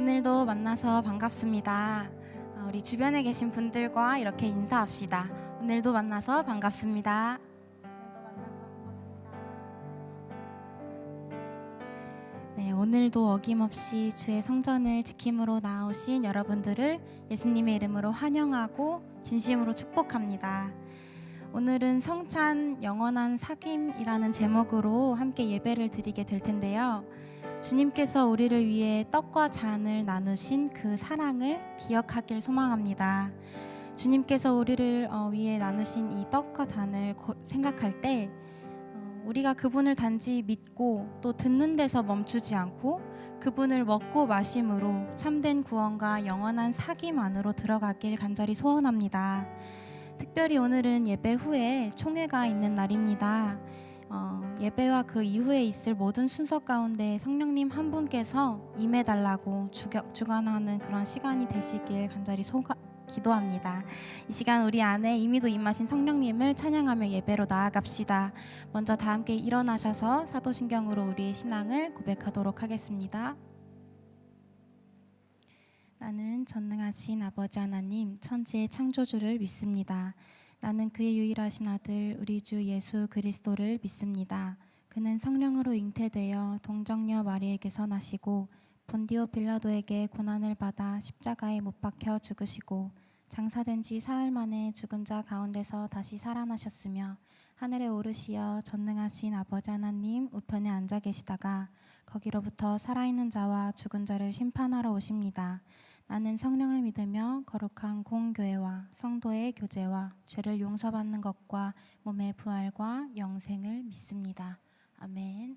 오늘도 만나서 반갑습니다. 우리 주변에 계신 분들과 이렇게 인사합시다. 오늘도 만나서 반갑습니다. 네, 오늘도 어김없이 주의 성전을 지킴으로 나오신 여러분들을 예수님의 이름으로 환영하고 진심으로 축복합니다. 오늘은 성찬 영원한 사귐이라는 제목으로 함께 예배를 드리게 될 텐데요. 주님께서 우리를 위해 떡과 잔을 나누신 그 사랑을 기억하길 소망합니다. 주님께서 우리를 위해 나누신 이 떡과 잔을 생각할 때 우리가 그분을 단지 믿고 또 듣는 데서 멈추지 않고 그분을 먹고 마심으로 참된 구원과 영원한 사귐 안으로 들어가길 간절히 소원합니다. 특별히 오늘은 예배 후에 총회가 있는 날입니다. 예배와 그 이후에 있을 모든 순서 가운데 성령님 한 분께서 임해달라고 주관하는 그런 시간이 되시길 간절히 기도합니다. 이 시간 우리 안에 이미도 임하신 성령님을 찬양하며 예배로 나아갑시다. 먼저 다 함께 일어나셔서 사도신경으로 우리의 신앙을 고백하도록 하겠습니다. 나는 전능하신 아버지 하나님 천지의 창조주를 믿습니다. 나는 그의 유일하신 아들 우리 주 예수 그리스도를 믿습니다. 그는 성령으로 잉태되어 동정녀 마리에게서 나시고 본디오 빌라도에게 고난을 받아 십자가에 못 박혀 죽으시고 장사된 지 사흘 만에 죽은 자 가운데서 다시 살아나셨으며 하늘에 오르시어 전능하신 아버지 하나님 우편에 앉아 계시다가 거기로부터 살아있는 자와 죽은 자를 심판하러 오십니다. 나는 성령을 믿으며 거룩한 공교회와 성도의 교제와 죄를 용서받는 것과 몸의 부활과 영생을 믿습니다. 아멘.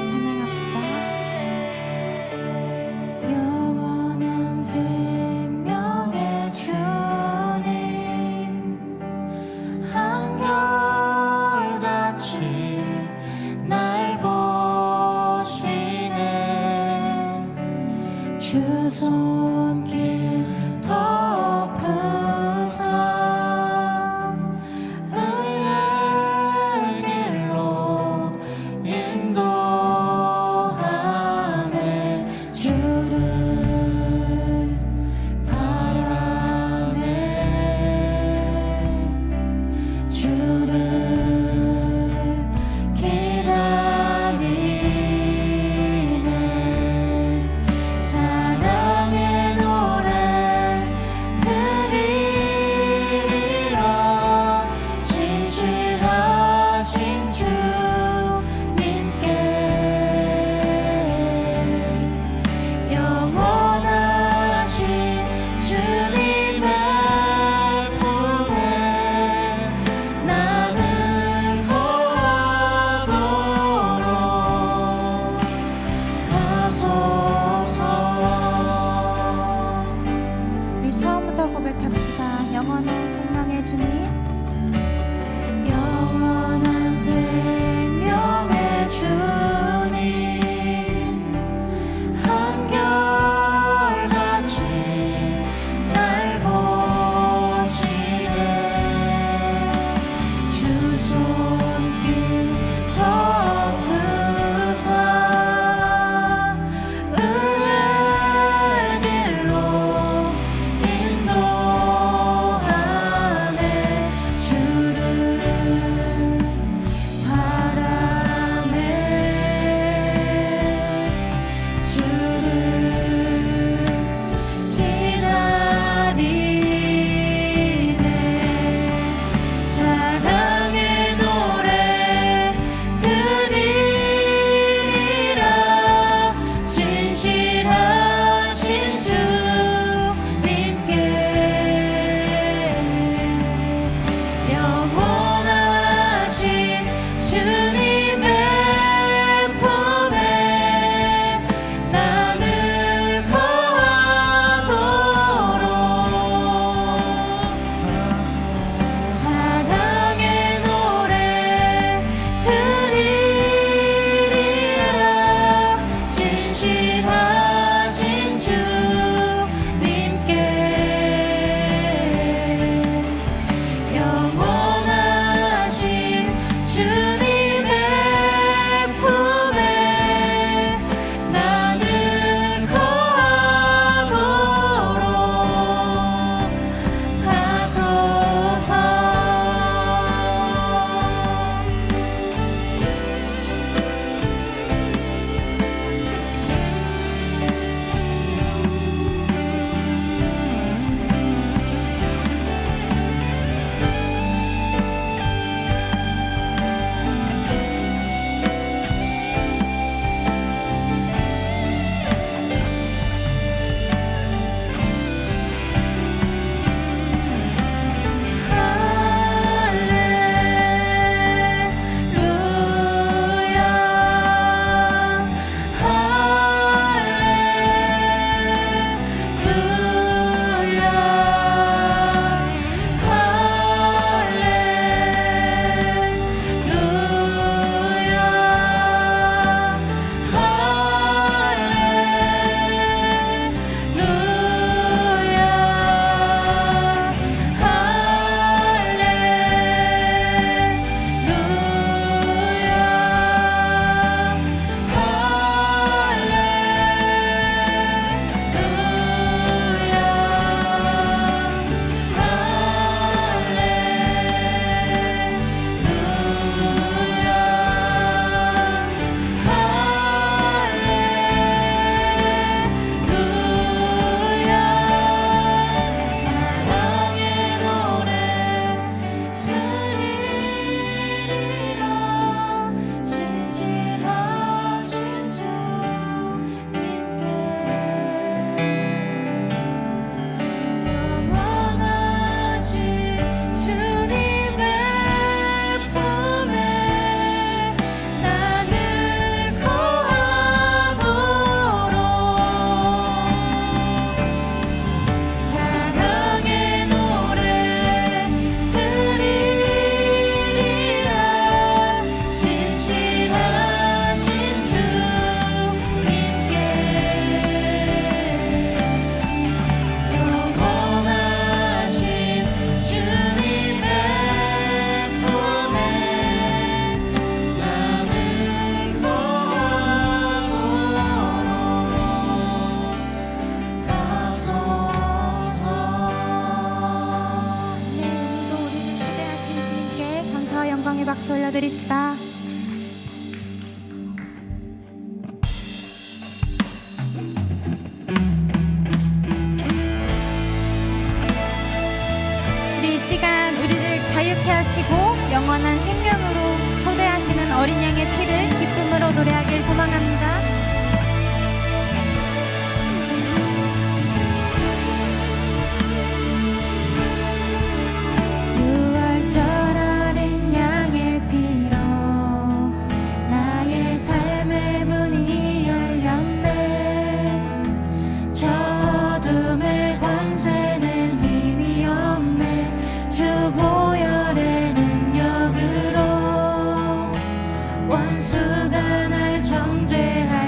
찬양합시다. 올려드립시다. 우리 이 시간 우리를 자유케 하시고 영원한 생명으로 초대하시는 어린 양의 피를 기쁨으로 노래하길 소망합니다. 원수가 날 정죄할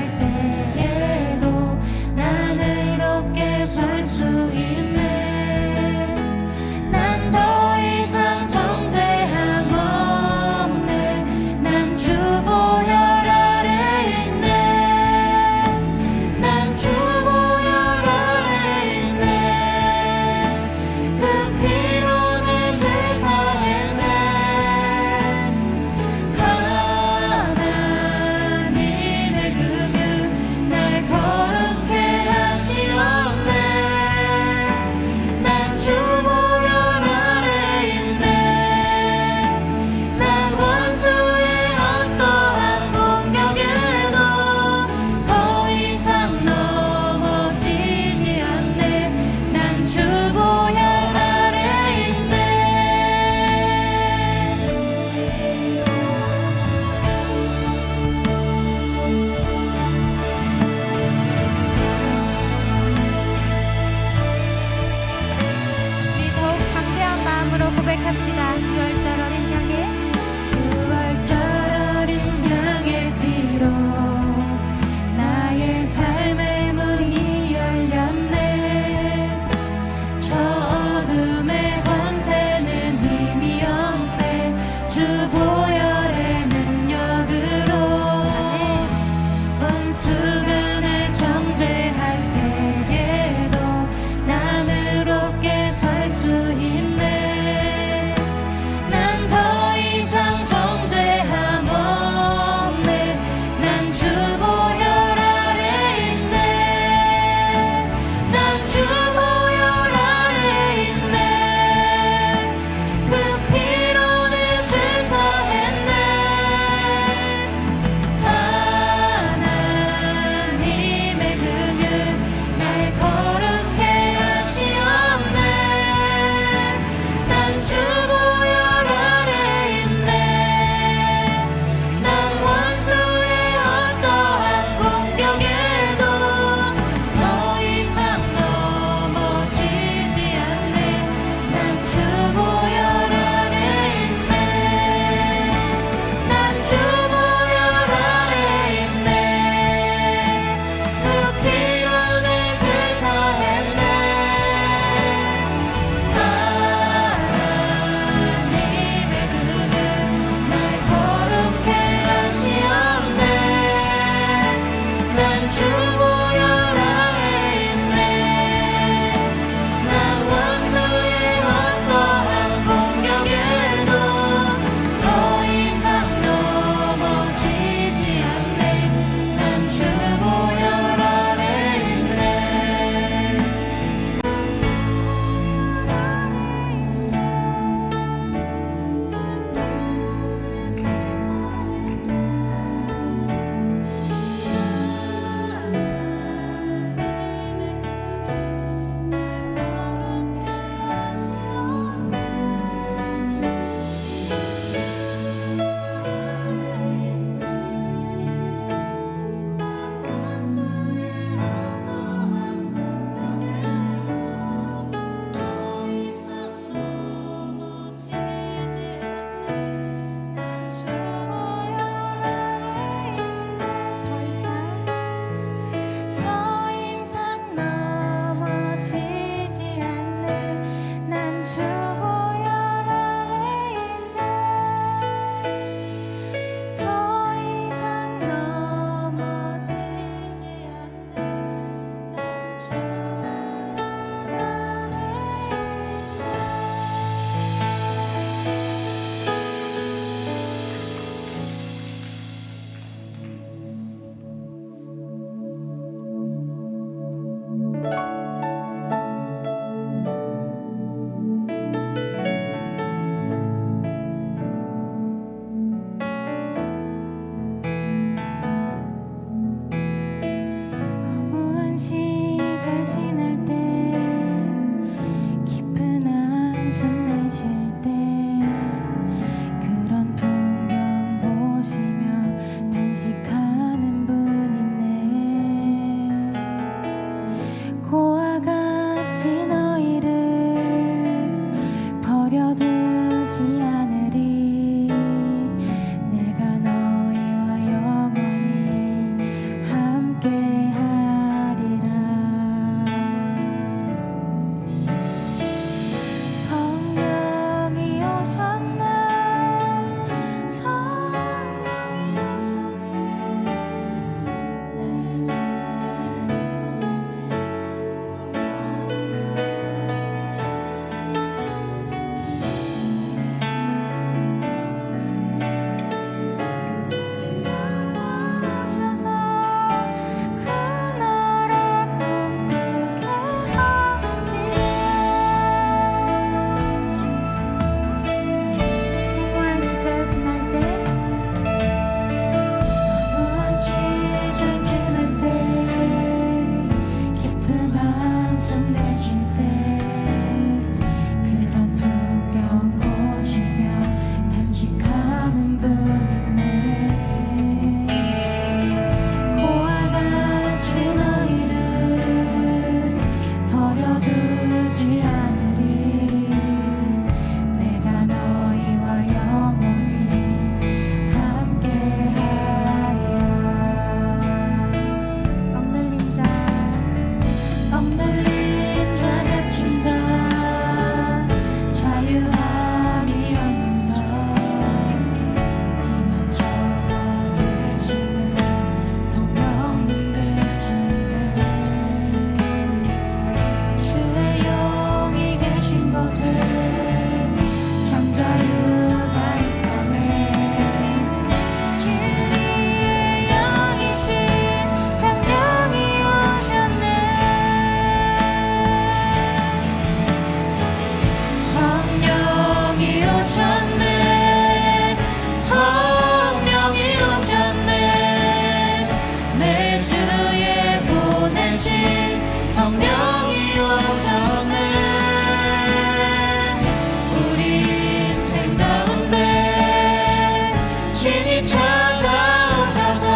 신이 찾아오셔서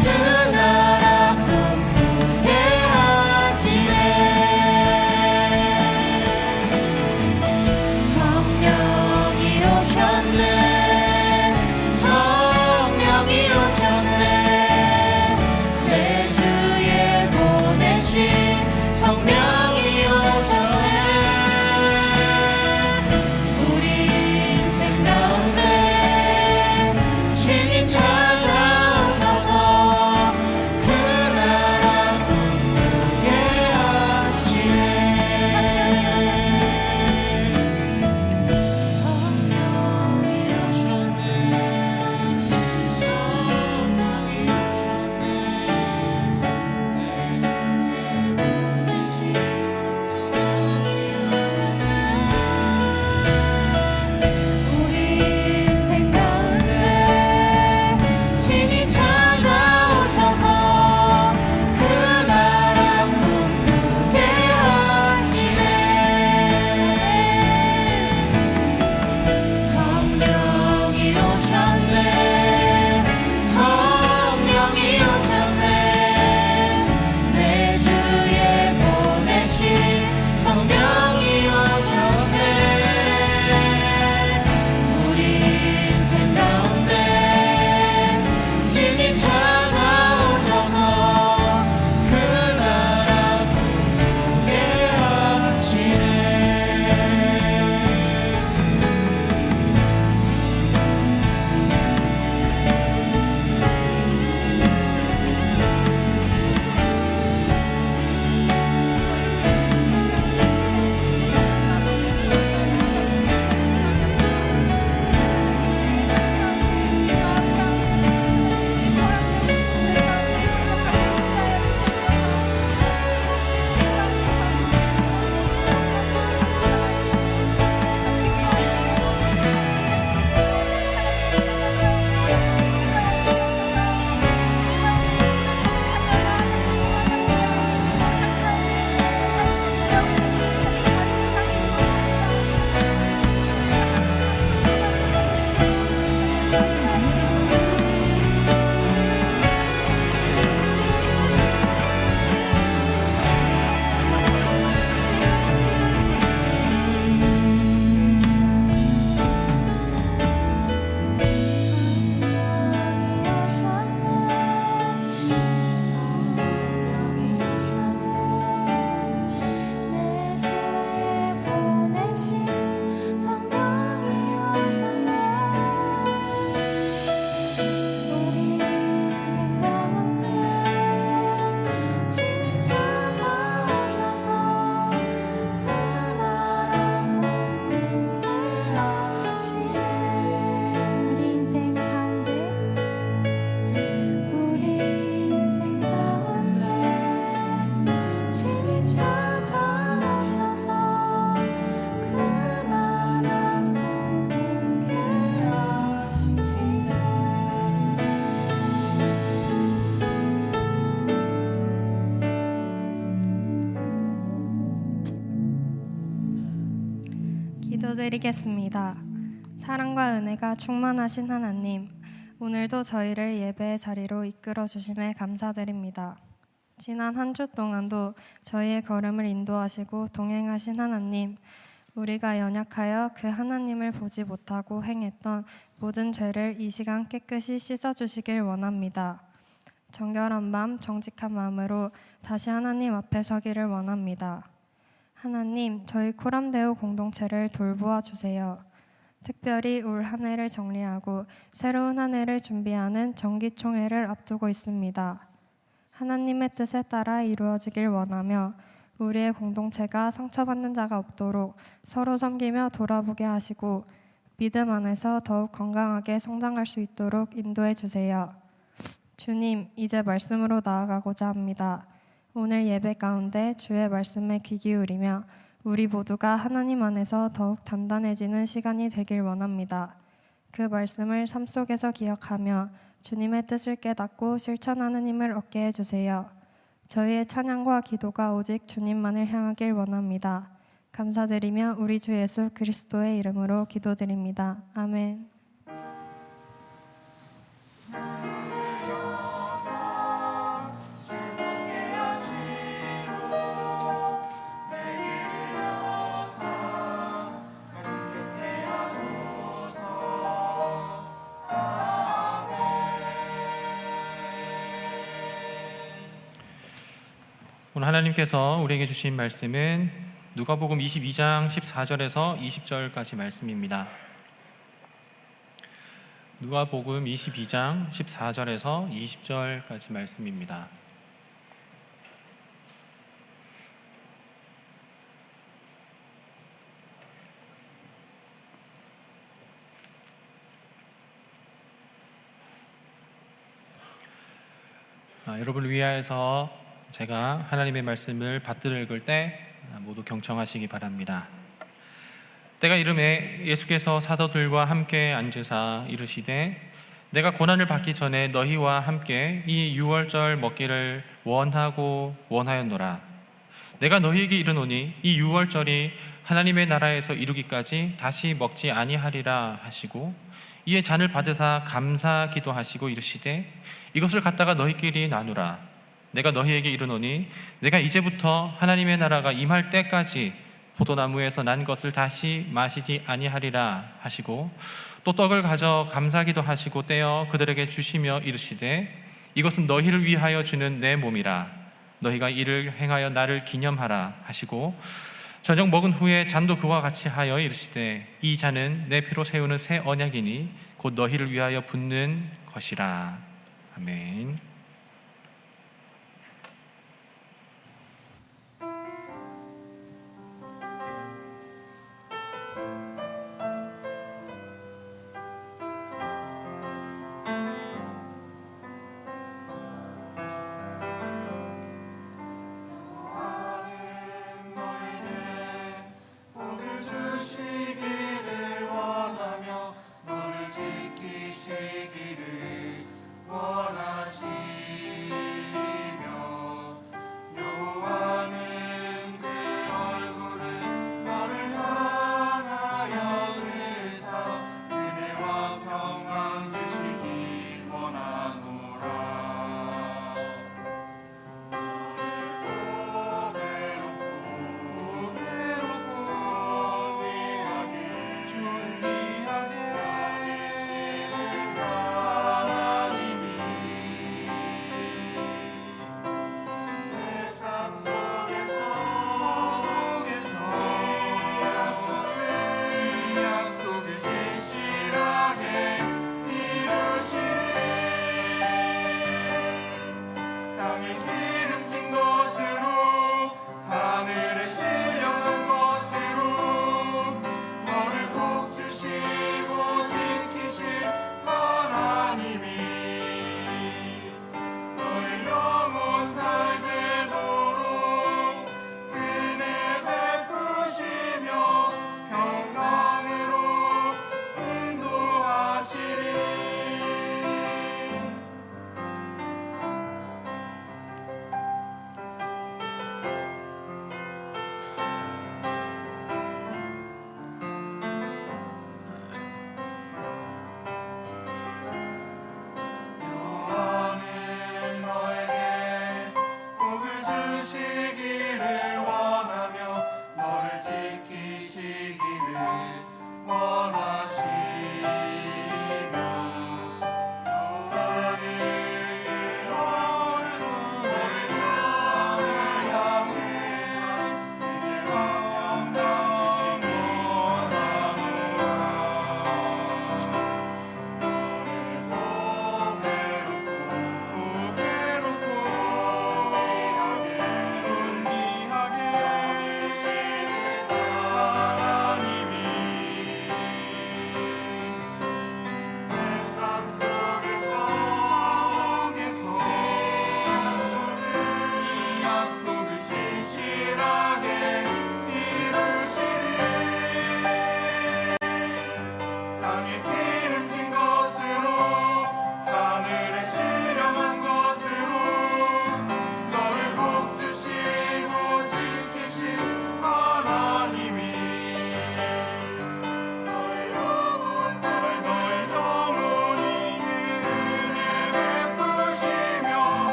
그 나라 꿈꾸게 하시네. 성령이 오셨네. 성령이 오셨네. 내 주에 보내신 성령이 오셨네. 우리 인생 가운데 신이 찾아오셔서 그 나라 꿈꾸게 하시네. 성령이 오셨네. 성령이 오셨네. 내 주에 보내신 성령이 오셨네. 우리 인생 가운데 신이 찾아오셔서 그 나라 꿈꾸게 하시네. 성령이 오셨네. 성령이 오셨네. 내 주에 보내신 성령이 오셨네. 우리 인생 가운데 신이 찾아오셔서 그 나라 꿈꾸게 하시네. 내 주에 보내신 성령이 오셨네. 우리 인생 가운데 신이 찾아오셔서 그 나라 꿈꾸게 하시네. 우리 인생 가운데 신이 찾아오셔서 그 나라 꿈꾸게 하시네. 기도드리겠습니다. 사랑과 은혜가 충만하신 하나님, 오늘도 저희를 예배의 자리로 이끌어 주심에 감사드립니다. 지난 한 주 동안도 저희의 걸음을 인도하시고 동행하신 하나님, 우리가 연약하여 그 하나님을 보지 못하고 행했던 모든 죄를 이 시간 깨끗이 씻어주시길 원합니다. 정결한 마음, 정직한 마음으로 다시 하나님 앞에 서기를 원합니다. 하나님, 저희 코람데오 공동체를 돌보아 주세요. 특별히 올 한 해를 정리하고 새로운 한 해를 준비하는 정기총회를 앞두고 있습니다. 하나님의 뜻에 따라 이루어지길 원하며 우리의 공동체가 상처받는 자가 없도록 서로 섬기며 돌아보게 하시고 믿음 안에서 더욱 건강하게 성장할 수 있도록 인도해 주세요. 주님, 이제 말씀으로 나아가고자 합니다. 오늘 예배 가운데 주의 말씀에 귀 기울이며 우리 모두가 하나님 안에서 더욱 단단해지는 시간이 되길 원합니다. 그 말씀을 삶 속에서 기억하며 주님의 뜻을 깨닫고 실천하는 힘을 얻게 해주세요. 저희의 찬양과 기도가 오직 주님만을 향하길 원합니다. 감사드리며 우리 주 예수 그리스도의 이름으로 기도드립니다. 아멘. 오늘 하나님께서 우리에게 주신 말씀은 누가복음 22장 14절에서 20절까지 말씀입니다. 누가복음 22장 14절에서 20절까지 말씀입니다. 여러분을 위하여서 제가 하나님의 말씀을 받들어 읽을 때 모두 경청하시기 바랍니다. 때가 이르매 예수께서 사도들과 함께 앉으사 이르시되 내가 고난을 받기 전에 너희와 함께 이 유월절 먹기를 원하였노라. 내가 너희에게 이르노니 이 유월절이 하나님의 나라에서 이루기까지 다시 먹지 아니하리라 하시고 이에 잔을 받으사 감사 기도하시고 이르시되 이것을 갖다가 너희끼리 나누라. 내가 너희에게 이르노니 내가 이제부터 하나님의 나라가 임할 때까지 포도나무에서 난 것을 다시 마시지 아니하리라 하시고 또 떡을 가져 감사 기도하시고 떼어 그들에게 주시며 이르시되 이것은 너희를 위하여 주는 내 몸이라. 너희가 이를 행하여 나를 기념하라 하시고 저녁 먹은 후에 잔도 그와 같이 하여 이르시되 이 잔은 내 피로 세우는 새 언약이니 곧 너희를 위하여 붓는 것이라. 아멘. 주시기를 원하며 너를 지키시기를 원하시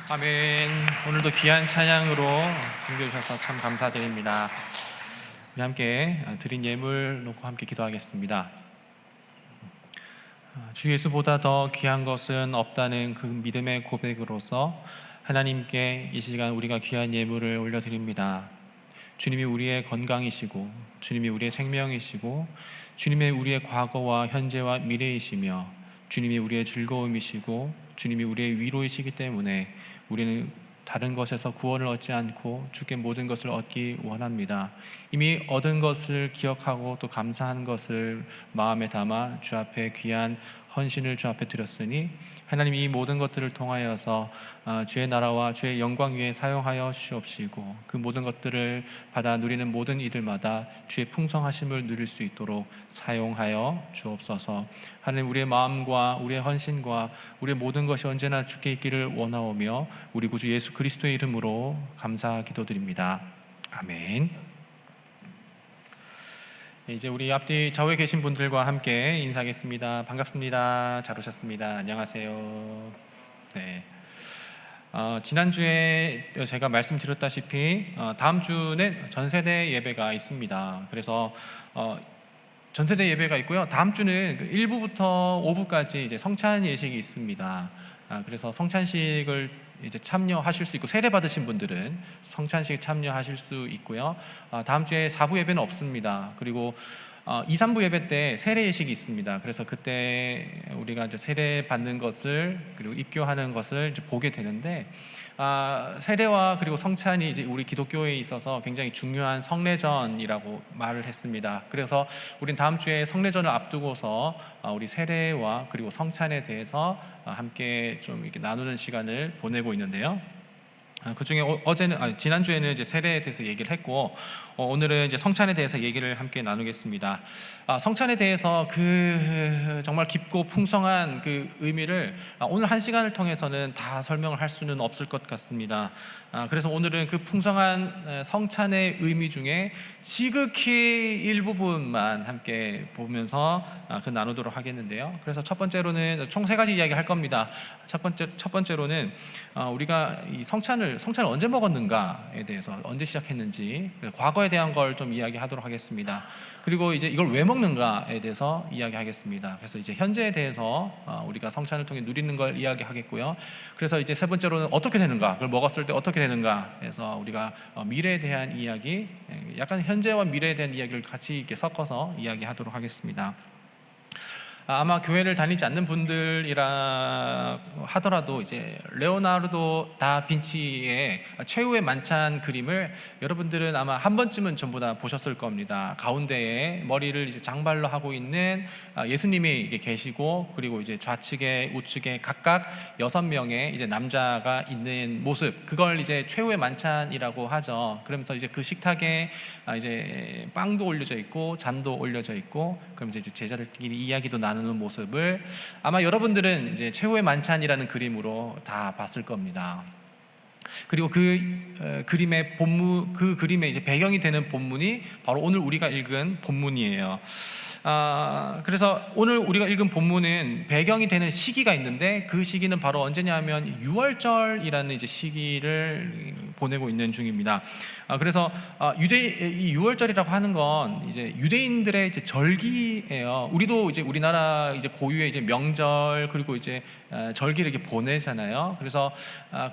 아멘. 오늘도 귀한 찬양으로 섬겨주셔서 참 감사드립니다. 우리 함께 드린 예물 놓고 함께 기도하겠습니다. 주 예수보다 더 귀한 것은 없다는 그 믿음의 고백으로서 하나님께 이 시간 우리가 귀한 예물을 올려드립니다. 주님이 우리의 건강이시고 주님이 우리의 생명이시고 주님이 우리의 과거와 현재와 미래이시며 주님이 우리의 즐거움이시고 주님이 우리의 위로이시기 때문에 우리는 다른 것에서 구원을 얻지 않고 주께 모든 것을 얻기 원합니다. 이미 얻은 것을 기억하고 또 감사한 것을 마음에 담아 주 앞에 귀한 헌신을 주 앞에 드렸으니 하나님이 이 모든 것들을 통하여서 주의 나라와 주의 영광 위에 사용하여 주옵시고 그 모든 것들을 받아 누리는 모든 이들마다 주의 풍성하심을 누릴 수 있도록 사용하여 주옵소서. 하나님, 우리의 마음과 우리의 헌신과 우리의 모든 것이 언제나 주께 있기를 원하오며 우리 구주 예수 그리스도의 이름으로 감사 기도드립니다. 아멘. 이제 우리 앞뒤 좌우에 계신 분들과 함께 인사하겠습니다. 반갑습니다. 잘 오셨습니다. 안녕하세요. 네. 지난주에 제가 말씀드렸다시피 다음 주는 전세대 예배가 있습니다. 그래서 전세대 예배가 있고요. 다음 주는 1부부터 5부까지 이제 성찬 예식이 있습니다. 그래서 성찬식을 이제 참여하실 수 있고 세례 받으신 분들은 성찬식에 참여하실 수 있고요. 다음 주에 4부 예배는 없습니다. 그리고 2, 3부 예배 때 세례 예식이 있습니다. 그래서 그때 우리가 이제 세례 받는 것을 그리고 입교하는 것을 이제 보게 되는데 세례와 그리고 성찬이 이제 우리 기독교에 있어서 굉장히 중요한 성례전이라고 말을 했습니다. 그래서 우린 다음 주에 성례전을 앞두고서 우리 세례와 그리고 성찬에 대해서 함께 좀 이렇게 나누는 시간을 보내고 있는데요. 그 중에 지난주에는 이제 세례에 대해서 얘기를 했고 오늘은 이제 성찬에 대해서 얘기를 함께 나누겠습니다. 성찬에 대해서 그 정말 깊고 풍성한 그 의미를 오늘 한 시간을 통해서는 다 설명을 할 수는 없을 것 같습니다. 그래서 오늘은 그 풍성한 성찬의 의미 중에 지극히 일부분만 함께 보면서 그 나누도록 하겠는데요. 그래서 첫 번째로는 총 3가지 이야기 할 겁니다. 첫 번째로는 우리가 이 성찬을 언제 먹었는가에 대해서 언제 시작했는지 과거에 대한 걸 좀 이야기하도록 하겠습니다. 그리고 이제 이걸 왜 먹는가에 대해서 이야기하겠습니다. 그래서 이제 현재에 대해서 우리가 성찬을 통해 누리는 걸 이야기하겠고요. 그래서 이제 세 번째로는 어떻게 되는가, 그걸 먹었을 때 어떻게 되는가 해서 우리가 미래에 대한 이야기, 약간 현재와 미래에 대한 이야기를 같이 이렇게 섞어서 이야기하도록 하겠습니다. 아마 교회를 다니지 않는 분들이라 하더라도 이제 레오나르도 다빈치의 최후의 만찬 그림을 여러분들은 아마 한 번쯤은 전부 다 보셨을 겁니다. 가운데에 머리를 이제 장발로 하고 있는 예수님이 이게 계시고 그리고 이제 좌측에 우측에 각각 6명의 이제 남자가 있는 모습, 그걸 이제 최후의 만찬이라고 하죠. 그러면서 이제 그 식탁에 이제 빵도 올려져 있고 잔도 올려져 있고 그러면서 이제 제자들끼리 이야기도 나누는 모습을 아마 여러분들은 이제 최후의 만찬이라는 그림으로 다 봤을 겁니다. 그리고 그 그림의 본문, 그 그림의 이제 배경이 되는 본문이 바로 오늘 우리가 읽은 본문이에요. 그래서 오늘 우리가 읽은 본문은 배경이 되는 시기가 있는데 그 시기는 바로 언제냐면 유월절이라는 이제 시기를 보내고 있는 중입니다. 그래서 이 유월절이라고 하는 건 이제 유대인들의 이제 절기예요. 우리도 이제 우리나라 이제 고유의 이제 명절 그리고 이제 절기를 이렇게 보내잖아요. 그래서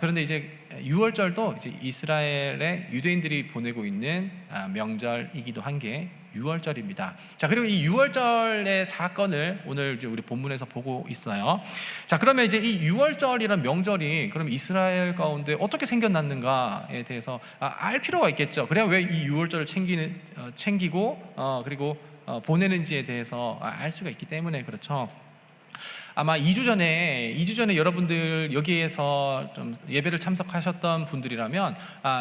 그런데 이제 유월절도 이제 이스라엘의 유대인들이 보내고 있는 명절이기도 한 게 유월절입니다. 자, 그리고 이 유월절의 사건을 오늘 이제 우리 본문에서 보고 있어요. 자, 그러면 이제 이 유월절이라는 명절이 그럼 이스라엘 가운데 어떻게 생겨났는가에 대해서 알 필요가 있겠죠. 그래야 왜 이 유월절을 챙기고 그리고 보내는지에 대해서 알 수가 있기 때문에 그렇죠. 아마 2주 전에 여러분들 여기에서 좀 예배를 참석하셨던 분들이라면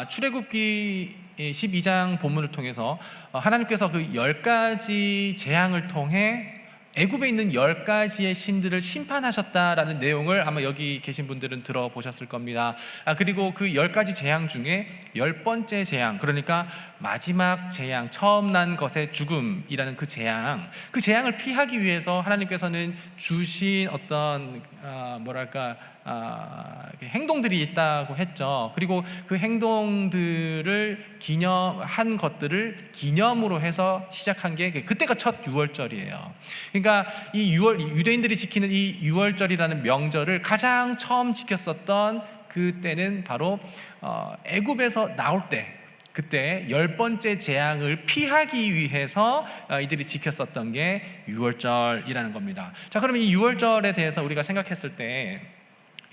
출애굽기 12장 본문을 통해서 하나님께서 그 10가지 재앙을 통해 애굽에 있는 10가지의 신들을 심판하셨다라는 내용을 아마 여기 계신 분들은 들어보셨을 겁니다. 그리고 그 10가지 재앙 중에 10번째 재앙, 그러니까 마지막 재앙, 처음 난 것의 죽음이라는 그 재앙을 피하기 위해서 하나님께서는 주신 어떤 이렇게 행동들이 있다고 했죠. 그리고 그 행동들을 기념한 것들을 기념으로 해서 시작한 게 그때가 첫 유월절이에요. 그러니까 이 유대인들이 지키는 이 유월절이라는 명절을 가장 처음 지켰었던 그때는 바로 애굽에서 나올 때, 그때 10번째 재앙을 피하기 위해서 이들이 지켰었던 게 유월절이라는 겁니다. 자, 그러면 이 유월절에 대해서 우리가 생각했을 때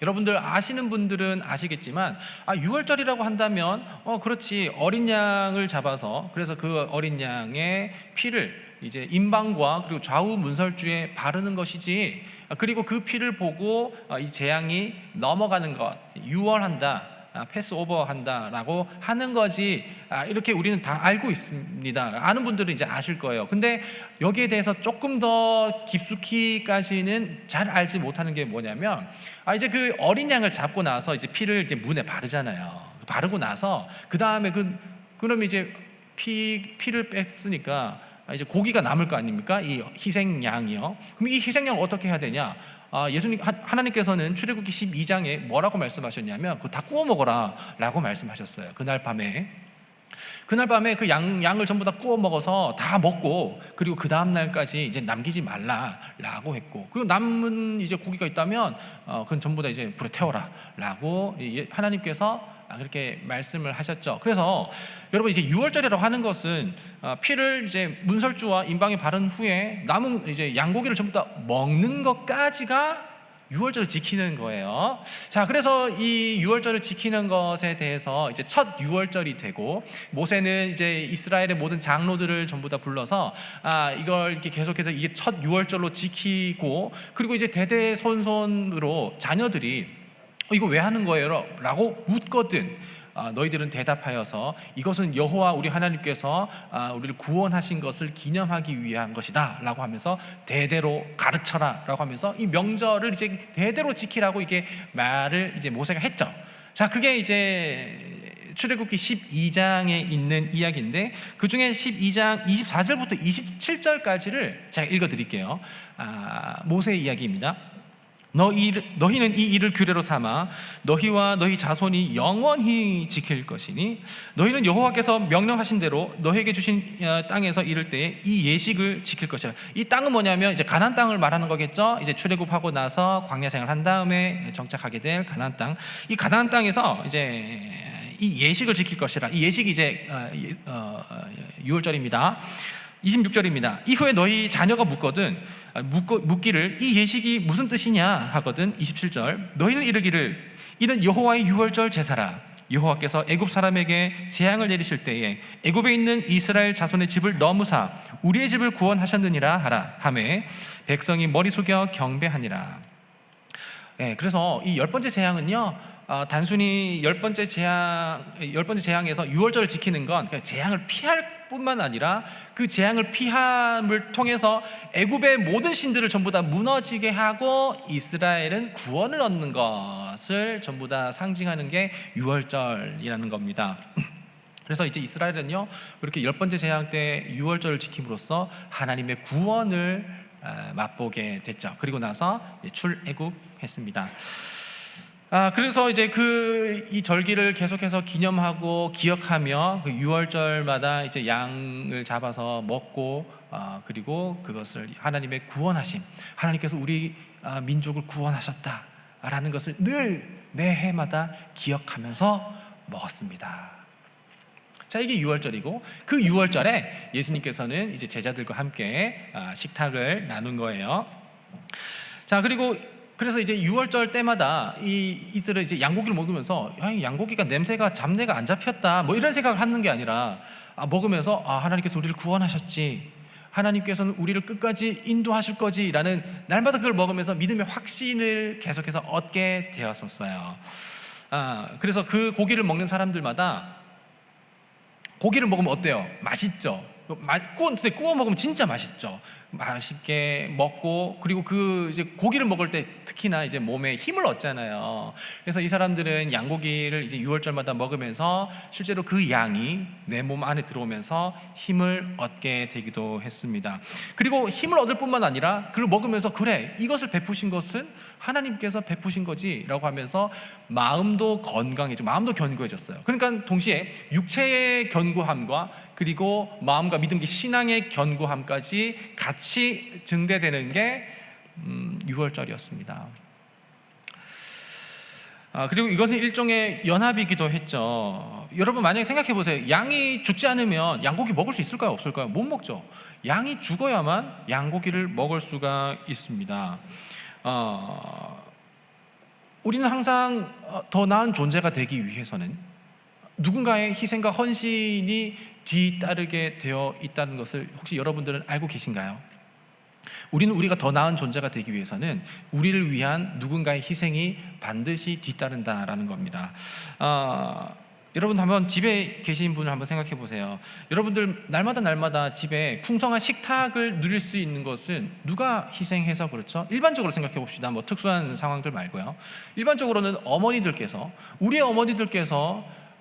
여러분들 아시는 분들은 아시겠지만 유월절이라고 한다면 그렇지, 어린 양을 잡아서 그래서 그 어린 양의 피를 이제 임방과 그리고 좌우 문설주에 바르는 것이지, 그리고 그 피를 보고 이 재앙이 넘어가는 것, 유월한다, 패스오버 한다라고 하는 거지, 이렇게 우리는 다 알고 있습니다. 아는 분들은 이제 아실 거예요. 근데 여기에 대해서 조금 더 깊숙이까지는 잘 알지 못하는 게 뭐냐면, 이제 그 어린 양을 잡고 나서 이제 피를 이제 문에 바르잖아요. 바르고 나서 그 다음에 그럼 이제 피를 뺐으니까 이제 고기가 남을 거 아닙니까? 이 희생양이요. 그럼 이 희생양을 어떻게 해야 되냐? 예수님, 하나님께서는 출애굽기 12장에 뭐라고 말씀하셨냐면 그거 다 구워 먹어라 라고 말씀하셨어요. 그날 밤에 그 양을 전부 다 구워 먹어서 다 먹고, 그리고 그 다음 날까지 이제 남기지 말라라고 했고, 그리고 남은 이제 고기가 있다면 그건 전부 다 이제 불에 태워라라고 하나님께서 그렇게 말씀을 하셨죠. 그래서 여러분, 이제 유월절이라고 하는 것은 피를 이제 문설주와 임방에 바른 후에 남은 이제 양고기를 전부 다 먹는 것까지가 유월절을 지키는 거예요. 자, 그래서 이 유월절을 지키는 것에 대해서 이제 첫 유월절이 되고, 모세는 이제 이스라엘의 모든 장로들을 전부 다 불러서 이걸 이렇게 계속해서 이게 첫 유월절로 지키고, 그리고 이제 대대손손으로 자녀들이 이거 왜 하는 거예요? 라고 묻거든. 너희들은 대답하여서 이것은 여호와 우리 하나님께서 우리를 구원하신 것을 기념하기 위한 것이다 라고 하면서 대대로 가르쳐라 라고 하면서 이 명절을 이제 대대로 지키라고 이게 말을 이제 모세가 했죠. 자, 그게 이제 출애굽기 12장에 있는 이야기인데, 그 중에 12장 24절부터 27절까지를 제가 읽어드릴게요. 모세의 이야기입니다. 너희는 이 일을 규례로 삼아 너희와 너희 자손이 영원히 지킬 것이니, 너희는 여호와께서 명령하신 대로 너희에게 주신 땅에서 이를 때에 이 예식을 지킬 것이라. 이 땅은 뭐냐면 이제 가나안 땅을 말하는 거겠죠. 이제 출애굽하고 나서 광야 생활 한 다음에 정착하게 될 가나안 땅. 이 가나안 땅에서 이제 이 예식을 지킬 것이라. 이 예식이 이제 유월절입니다. 26절입니다. 이후에 너희 자녀가 묻기를 이 예식이 무슨 뜻이냐 하거든. 27절, 너희는 이르기를 이는 여호와의 유월절 제사라. 여호와께서 애굽 사람에게 재앙을 내리실 때에 애굽에 있는 이스라엘 자손의 집을 넘으사 우리의 집을 구원하셨느니라 하라 하매 백성이 머리 숙여 경배하니라. 그래서 이 10번째 재앙은요, 단순히 10번째 재앙에서 유월절을 지키는 건 그냥 재앙을 피할 뿐만 아니라 그 재앙을 피함을 통해서 애굽의 모든 신들을 전부 다 무너지게 하고 이스라엘은 구원을 얻는 것을 전부 다 상징하는 게 유월절이라는 겁니다. 그래서 이제 이스라엘은요, 이렇게 10번째 재앙 때 유월절을 지킴으로써 하나님의 구원을 맛보게 됐죠. 그리고 나서 출애굽했습니다. 그래서 이제 이 절기를 계속해서 기념하고 기억하며 그 유월절마다 이제 양을 잡아서 먹고, 그리고 그것을 하나님의 구원하심, 하나님께서 우리 민족을 구원하셨다라는 것을 늘 매해마다 기억하면서 먹었습니다. 자, 이게 유월절이고, 그 유월절에 예수님께서는 이제 제자들과 함께 식탁을 나눈 거예요. 자, 그래서 이제 유월절 때마다 이들은 이제 양고기를 먹으면서 양고기가 잡내가 안 잡혔다 뭐 이런 생각을 하는 게 아니라 먹으면서 하나님께서 우리를 구원하셨지, 하나님께서는 우리를 끝까지 인도하실 거지라는, 날마다 그걸 먹으면서 믿음의 확신을 계속해서 얻게 되었었어요. 그래서 그 고기를 먹는 사람들마다 고기를 먹으면 어때요? 맛있죠. 근데 구워 먹으면 진짜 맛있죠. 맛있게 먹고, 그리고 그 이제 고기를 먹을 때 특히나 이제 몸에 힘을 얻잖아요. 그래서 이 사람들은 양고기를 이제 6월절마다 먹으면서 실제로 그 양이 내 몸 안에 들어오면서 힘을 얻게 되기도 했습니다. 그리고 힘을 얻을 뿐만 아니라 그걸 먹으면서, 그래, 이것을 베푸신 것은 하나님께서 베푸신 거지라고 하면서 마음도 건강해지고 마음도 견고해졌어요. 그러니까 동시에 육체의 견고함과 그리고 마음과 믿음과 신앙의 견고함까지 같이 증대되는 게 6월절이었습니다. 그리고 이것은 일종의 연합이기도 했죠. 여러분 만약에 생각해 보세요. 양이 죽지 않으면 양고기 먹을 수 있을까요? 없을까요? 못 먹죠. 양이 죽어야만 양고기를 먹을 수가 있습니다. 우리는 항상 더 나은 존재가 되기 위해서는 누군가의 희생과 헌신이 뒤따르게 되어 있다는 것을 혹시 여러분들은 알고 계신가요? 우리가 더 나은 존재가 되기 위해서는 우리를 위한 누군가의 희생이 반드시 뒤따른다라는 겁니다. 여러분 한번 집에 계신 분을 한번 생각해 보세요. 여러분들 날마다 집에 풍성한 식탁을 누릴 수 있는 것은 누가 희생해서 그렇죠? 일반적으로 생각해 봅시다. 뭐 특수한 상황들 말고요. 일반적으로는 우리의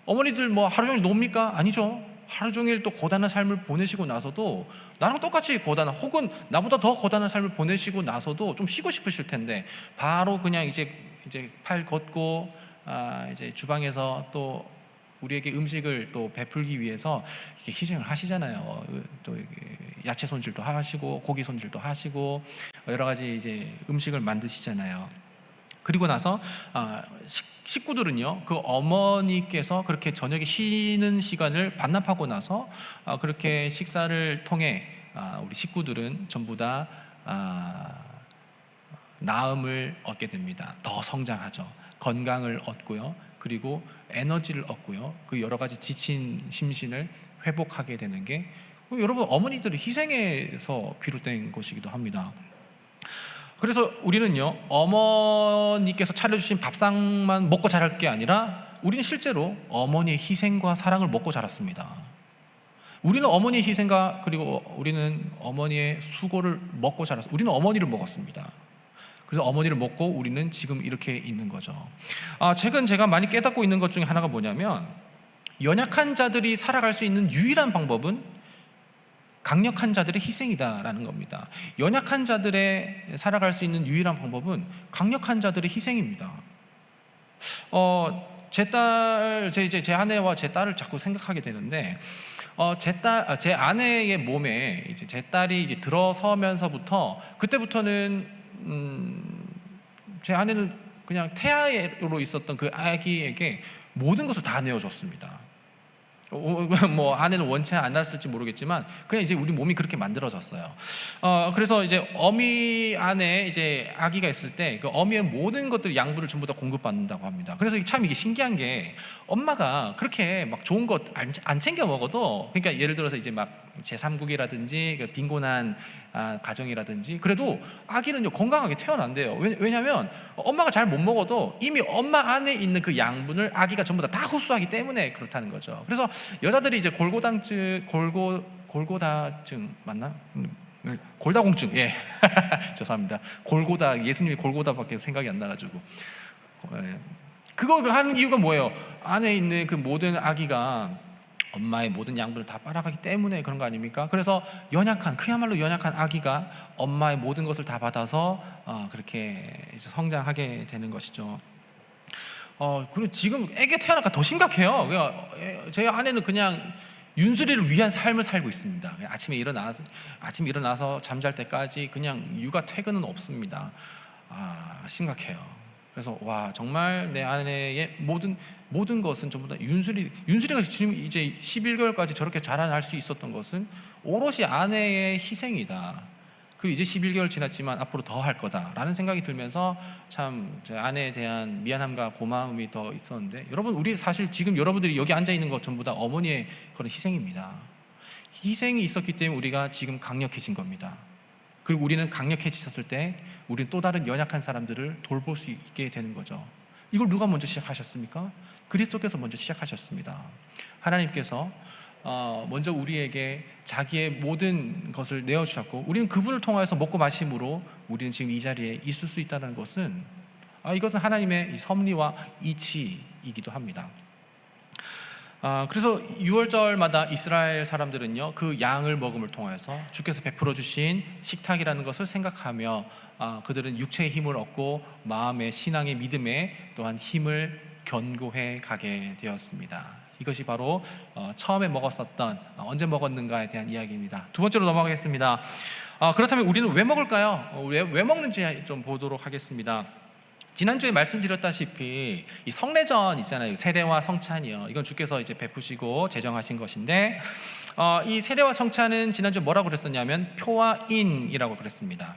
어머니들 뭐 하루 종일 놉니까? 아니죠. 하루 종일 또 고단한 삶을 보내시고 나서도 나랑 똑같이 고단한, 혹은 나보다 더 고단한 삶을 보내시고 나서도 좀 쉬고 싶으실 텐데 바로 그냥 이제 팔 걷고 이제 주방에서 또 우리에게 음식을 또 베풀기 위해서 이렇게 희생을 하시잖아요. 또 야채 손질도 하시고 고기 손질도 하시고 여러 가지 이제 음식을 만드시잖아요. 그리고 나서 식구들은요, 그 어머니께서 그렇게 저녁에 쉬는 시간을 반납하고 나서 그렇게 식사를 통해 우리 식구들은 전부 다 나음을 얻게 됩니다. 더 성장하죠. 건강을 얻고요. 그리고 에너지를 얻고요. 그 여러 가지 지친 심신을 회복하게 되는 게 여러분 어머니들의 희생에서 비롯된 것이기도 합니다. 그래서 우리는요, 어머니께서 차려주신 밥상만 먹고 자랄 게 아니라 우리는 실제로 어머니의 희생과 사랑을 먹고 자랐습니다. 우리는 어머니의 희생과 그리고 우리는 어머니의 수고를 먹고 자랐습니다. 우리는 어머니를 먹었습니다. 그래서 어머니를 먹고 우리는 지금 이렇게 있는 거죠. 최근 제가 많이 깨닫고 있는 것 중에 하나가 뭐냐면, 연약한 자들이 살아갈 수 있는 유일한 방법은 강력한 자들의 희생이다라는 겁니다. 연약한 자들의 살아갈 수 있는 유일한 방법은 강력한 자들의 희생입니다. 제 아내와 제 딸을 자꾸 생각하게 되는데, 제 아내의 몸에 이제 제 딸이 이제 들어서면서부터 그때부터는 제 아내는 그냥 태아로 있었던 그 아기에게 모든 것을 다 내어줬습니다. 뭐 아내는 원치 않았을지 모르겠지만 그냥 이제 우리 몸이 그렇게 만들어졌어요. 그래서 이제 어미 안에 이제 아기가 있을 때 그 어미의 모든 것들 양분을 전부 다 공급받는다고 합니다. 그래서 참 이게 신기한 게, 엄마가 그렇게 막 좋은 것 안 챙겨 먹어도, 그러니까 예를 들어서 이제 막 제3국이라든지 빈곤한 가정이라든지, 그래도 아기는요 건강하게 태어난대요. 왜냐하면 엄마가 잘 못 먹어도 이미 엄마 안에 있는 그 양분을 아기가 전부 다 흡수하기 때문에 그렇다는 거죠. 그래서 여자들이 이제 골고다증 맞나? 골다공증, 예. 죄송합니다. 예수님이 골고다밖에 생각이 안 나가지고. 그거 하는 이유가 뭐예요? 안에 있는 그 모든 아기가 엄마의 모든 양분을 다 빨아가기 때문에 그런 거 아닙니까? 그래서 그야말로 연약한 아기가 엄마의 모든 것을 다 받아서 그렇게 이제 성장하게 되는 것이죠. 그리고 지금 애기 태어나니까 더 심각해요. 제 아내는 그냥 윤수리를 위한 삶을 살고 있습니다. 아침에 일어나서 잠잘 때까지 그냥 육아 퇴근은 없습니다. 심각해요. 그래서 와, 정말 내 아내의 모든 것은 전부 다 윤수리가 지금 이제 11개월까지 저렇게 자라날 수 있었던 것은 오롯이 아내의 희생이다. 그리고 이제 11개월 지났지만 앞으로 더 할 거다라는 생각이 들면서 참 제 아내에 대한 미안함과 고마움이 더 있었는데, 여러분, 우리 사실 지금 여러분들이 여기 앉아 있는 것 전부 다 어머니의 그런 희생입니다. 희생이 있었기 때문에 우리가 지금 강력해진 겁니다. 그리고 우리는 강력해지셨을 때 우리는 또 다른 연약한 사람들을 돌볼 수 있게 되는 거죠. 이걸 누가 먼저 시작하셨습니까? 그리스도께서 먼저 시작하셨습니다. 하나님께서 먼저 우리에게 자기의 모든 것을 내어주셨고 우리는 그분을 통하여서 먹고 마심으로 우리는 지금 이 자리에 있을 수 있다는 것은 이것은 하나님의 이 섭리와 이치이기도 합니다. 그래서 6월절마다 이스라엘 사람들은요 그 양을 먹음을 통해서 주께서 베풀어 주신 식탁이라는 것을 생각하며 그들은 육체의 힘을 얻고 마음의 신앙의 믿음에 또한 힘을 견고해 가게 되었습니다. 이것이 바로 처음에 먹었었던 언제 먹었는가에 대한 이야기입니다. 두 번째로 넘어가겠습니다. 그렇다면 우리는 왜 먹을까요? 왜 먹는지 좀 보도록 하겠습니다. 지난주에 말씀드렸다시피 이 성례전 있잖아요. 세례와 성찬이요. 이건 주께서 이제 베푸시고 제정하신 것인데 이 세례와 성찬은 지난주에 뭐라고 그랬었냐면 표와 인이라고 그랬습니다.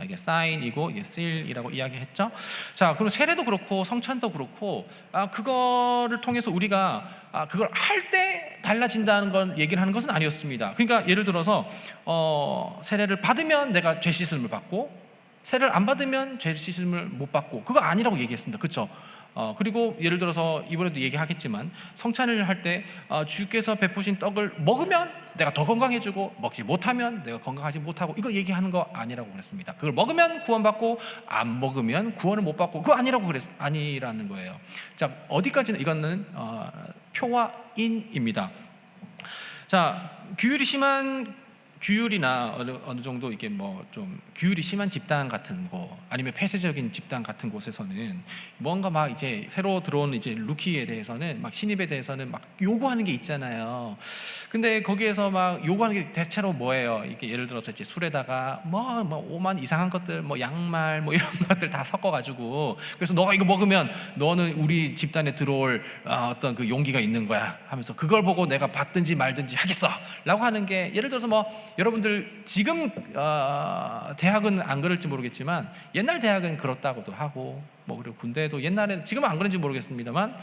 이게 사인이고 이게 실이라고 이야기했죠. 자, 그럼 세례도 그렇고 성찬도 그렇고 그거를 통해서 우리가 그걸 할 때 달라진다는 걸 얘기를 하는 것은 아니었습니다. 그러니까 예를 들어서 세례를 받으면 내가 죄 씻음을 받고 세례를 안 받으면 죄 씻음을 못 받고 그거 아니라고 얘기했습니다. 그렇죠? 그리고 예를 들어서 이번에도 얘기하겠지만 성찬을 할 때 주께서 베푸신 떡을 먹으면 내가 더 건강해지고 먹지 못하면 내가 건강하지 못하고 이거 얘기하는 거 아니라고 그랬습니다. 그걸 먹으면 구원받고 안 먹으면 구원을 못 받고 그거 아니라는 거예요. 자, 어디까지는 이거는 표와 인입니다. 자, 규율이나 어느 정도 이게 뭐 좀 규율이 심한 집단 같은 거 아니면 폐쇄적인 집단 같은 곳에서는 뭔가 막 이제 새로 들어온 이제 루키에 대해서는 막 신입에 대해서는 막 요구하는 게 있잖아요. 근데 거기에서 막 요구하는 게 대체로 뭐예요? 이게 예를 들어서 이제 술에다가 뭐 오만 이상한 것들 뭐 양말 뭐 이런 것들 다 섞어가지고 그래서 너가 이거 먹으면 너는 우리 집단에 들어올 어떤 그 용기가 있는 거야 하면서 그걸 보고 내가 받든지 말든지 하겠어라고 하는 게 예를 들어서 뭐 여러분들 지금 대학은 안 그럴지 모르겠지만 옛날 대학은 그렇다고도 하고 뭐 그리고 군대도 옛날에 지금은 안 그런지 모르겠습니다만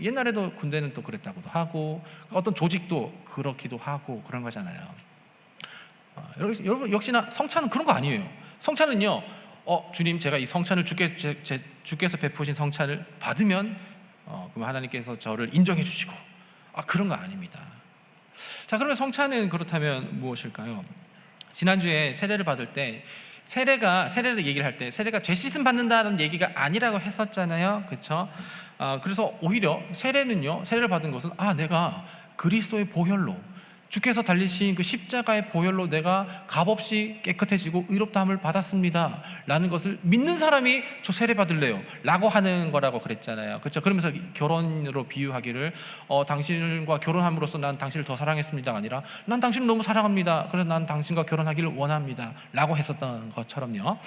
옛날에도 군대는 또 그랬다고도 하고 어떤 조직도 그렇기도 하고 그런 거잖아요. 여러분 역시나 성찬은 그런 거 아니에요. 성찬은요 주님 제가 이 성찬을 주께서 베푸신 성찬을 받으면 그럼 하나님께서 저를 인정해 주시고 그런 거 아닙니다. 자, 그러면 성찬은 그렇다면 무엇일까요? 지난주에 세례를 받을 때 세례를 얘기를 할 때 세례가 죄 씻음 받는다는 얘기가 아니라고 했었잖아요. 그렇죠? 그래서 오히려 세례를 받은 것은 내가 그리스도의 보혈로 주께서 달리신 그 십자가의 보혈로 내가 값없이 깨끗해지고 의롭다함을 받았습니다 라는 것을 믿는 사람이 저 세례 받을래요 라고 하는 거라고 그랬잖아요. 그렇죠? 그러면서 결혼으로 비유하기를 당신과 결혼함으로써 난 당신을 더 사랑했습니다가 아니라 난 당신을 너무 사랑합니다 그래서 난 당신과 결혼하기를 원합니다 라고 했었던 것처럼요.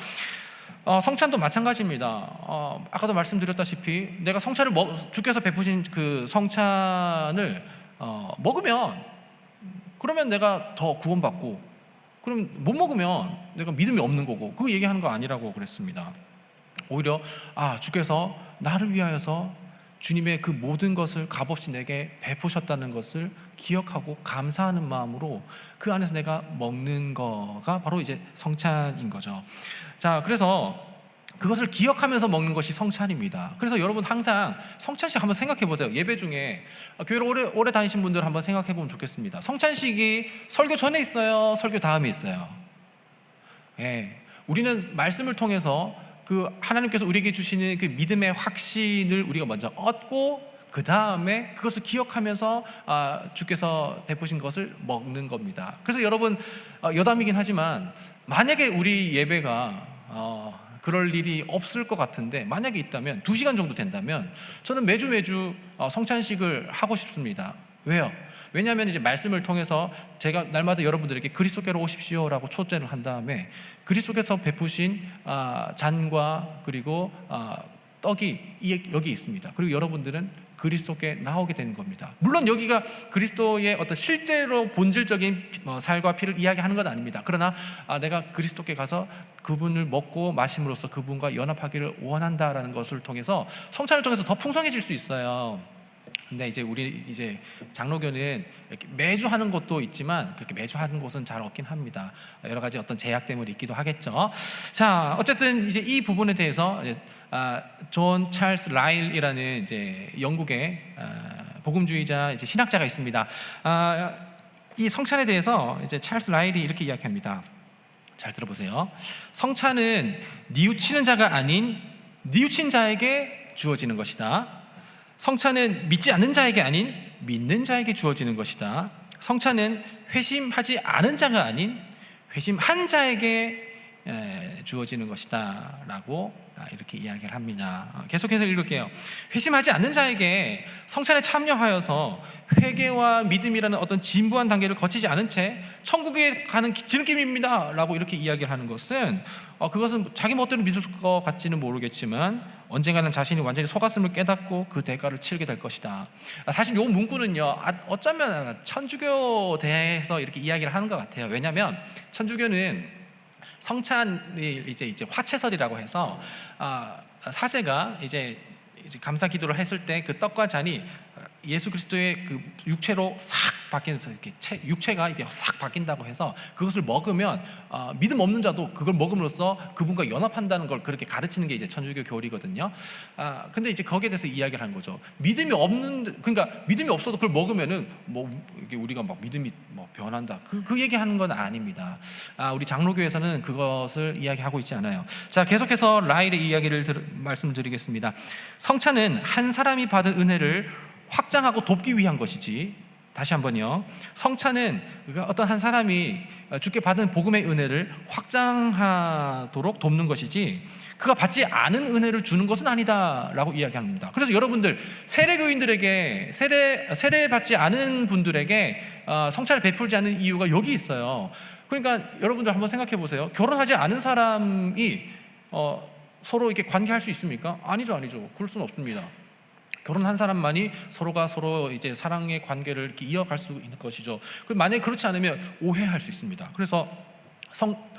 성찬도 마찬가지입니다. 아까도 말씀드렸다시피 내가 주께서 베푸신 그 성찬을 먹으면 그러면 내가 더 구원받고 그럼 못 먹으면 내가 믿음이 없는 거고 그거 얘기하는 거 아니라고 그랬습니다. 오히려 주께서 나를 위하여서 주님의 그 모든 것을 값없이 내게 베푸셨다는 것을 기억하고 감사하는 마음으로 그 안에서 내가 먹는 거가 바로 이제 성찬인 거죠. 자, 그래서 그것을 기억하면서 먹는 것이 성찬입니다. 그래서 여러분 항상 성찬식 한번 생각해 보세요. 예배 중에 교회를 오래 다니신 분들 한번 생각해 보면 좋겠습니다. 성찬식이 설교 전에 있어요? 설교 다음에 있어요? 우리는 말씀을 통해서 그 하나님께서 우리에게 주시는 그 믿음의 확신을 우리가 먼저 얻고 그 다음에 그것을 기억하면서 주께서 베푸신 것을 먹는 겁니다. 그래서 여러분 여담이긴 하지만 만약에 우리 예배가 그럴 일이 없을 것 같은데 만약에 있다면 2시간 정도 된다면 저는 매주 성찬식을 하고 싶습니다. 왜요? 왜냐하면 이제 말씀을 통해서 제가 날마다 여러분들에게 그리스도께로 오십시오라고 초대를 한 다음에 그리스도께서 베푸신 잔과 그리고 떡이 여기 있습니다. 그리고 여러분들은 그리스도께 나오게 되는 겁니다. 물론 여기가 그리스도의 어떤 실제로 본질적인 살과 피를 이야기하는 건 아닙니다. 그러나 내가 그리스도께 가서 그분을 먹고 마심으로써 그분과 연합하기를 원한다라는 것을 통해서 성찬을 통해서 더 풍성해질 수 있어요. 근데 이제 우리 장로교는 이렇게 매주 하는 것도 있지만 그렇게 매주 하는 곳은 잘 없긴 합니다. 여러 가지 어떤 제약 때문에 있기도 하겠죠. 자, 어쨌든 이제 이 부분에 대해서 존 찰스 라일이라는 이제 영국의 복음주의자 이제 신학자가 있습니다. 이 성찬에 대해서 이제 찰스 라일이 이렇게 이야기합니다. 잘 들어보세요. 성찬은 뉘우치는 자가 아닌 뉘우친 자에게 주어지는 것이다. 성찬은 믿지 않는 자에게 아닌 믿는 자에게 주어지는 것이다. 성찬은 회심하지 않은 자가 아닌 회심한 자에게 주어지는 것이다 라고 이렇게 이야기를 합니다. 계속해서 읽을게요. 회심하지 않는 자에게 성찬에 참여하여서 회개와 믿음이라는 어떤 진부한 단계를 거치지 않은 채 천국에 가는 지름길입니다 라고 이렇게 이야기를 하는 것은 그것은 자기 멋대로 믿을 것 같지는 모르겠지만 언젠가는 자신이 완전히 속았음을 깨닫고 그 대가를 치르게 될 것이다. 사실 이 문구는요, 어쩌면 천주교대에서 이렇게 이야기를 하는 것 같아요. 왜냐하면 천주교는 성찬이 이제 화채설이라고 해서 사제가 이제 감사 기도를 했을 때 그 떡과 잔이 예수 그리스도의 그 육체로 싹 바뀌면서 이렇게 육체가 이제 싹 바뀐다고 해서 그것을 먹으면 믿음 없는 자도 그걸 먹음으로써 그분과 연합한다는 걸 그렇게 가르치는 게 이제 천주교 교리거든요. 근데 이제 거기에 대해서 이야기를 하는 거죠. 믿음이 없어도 그걸 먹으면은 뭐 이게 우리가 막 믿음이 뭐 변한다. 그 얘기하는 건 아닙니다. 우리 장로교에서는 그것을 이야기하고 있지 않아요. 자, 계속해서 라일의 이야기를 말씀드리겠습니다. 성찬은 한 사람이 받은 은혜를 확장하고 돕기 위한 것이지, 다시 한번요, 성찬은 어떤 한 사람이 주께 받은 복음의 은혜를 확장하도록 돕는 것이지 그가 받지 않은 은혜를 주는 것은 아니다 라고 이야기합니다. 그래서 여러분들 세례교인들에게 세례 받지 않은 분들에게 성찬을 베풀지 않는 이유가 여기 있어요. 그러니까 여러분들 한번 생각해 보세요. 결혼하지 않은 사람이 서로 이렇게 관계할 수 있습니까? 아니죠. 그럴 수는 없습니다. 결혼한 사람만이 서로가 서로 이제 사랑의 관계를 이렇게 이어갈 수 있는 것이죠. 만약에 그렇지 않으면 오해할 수 있습니다. 그래서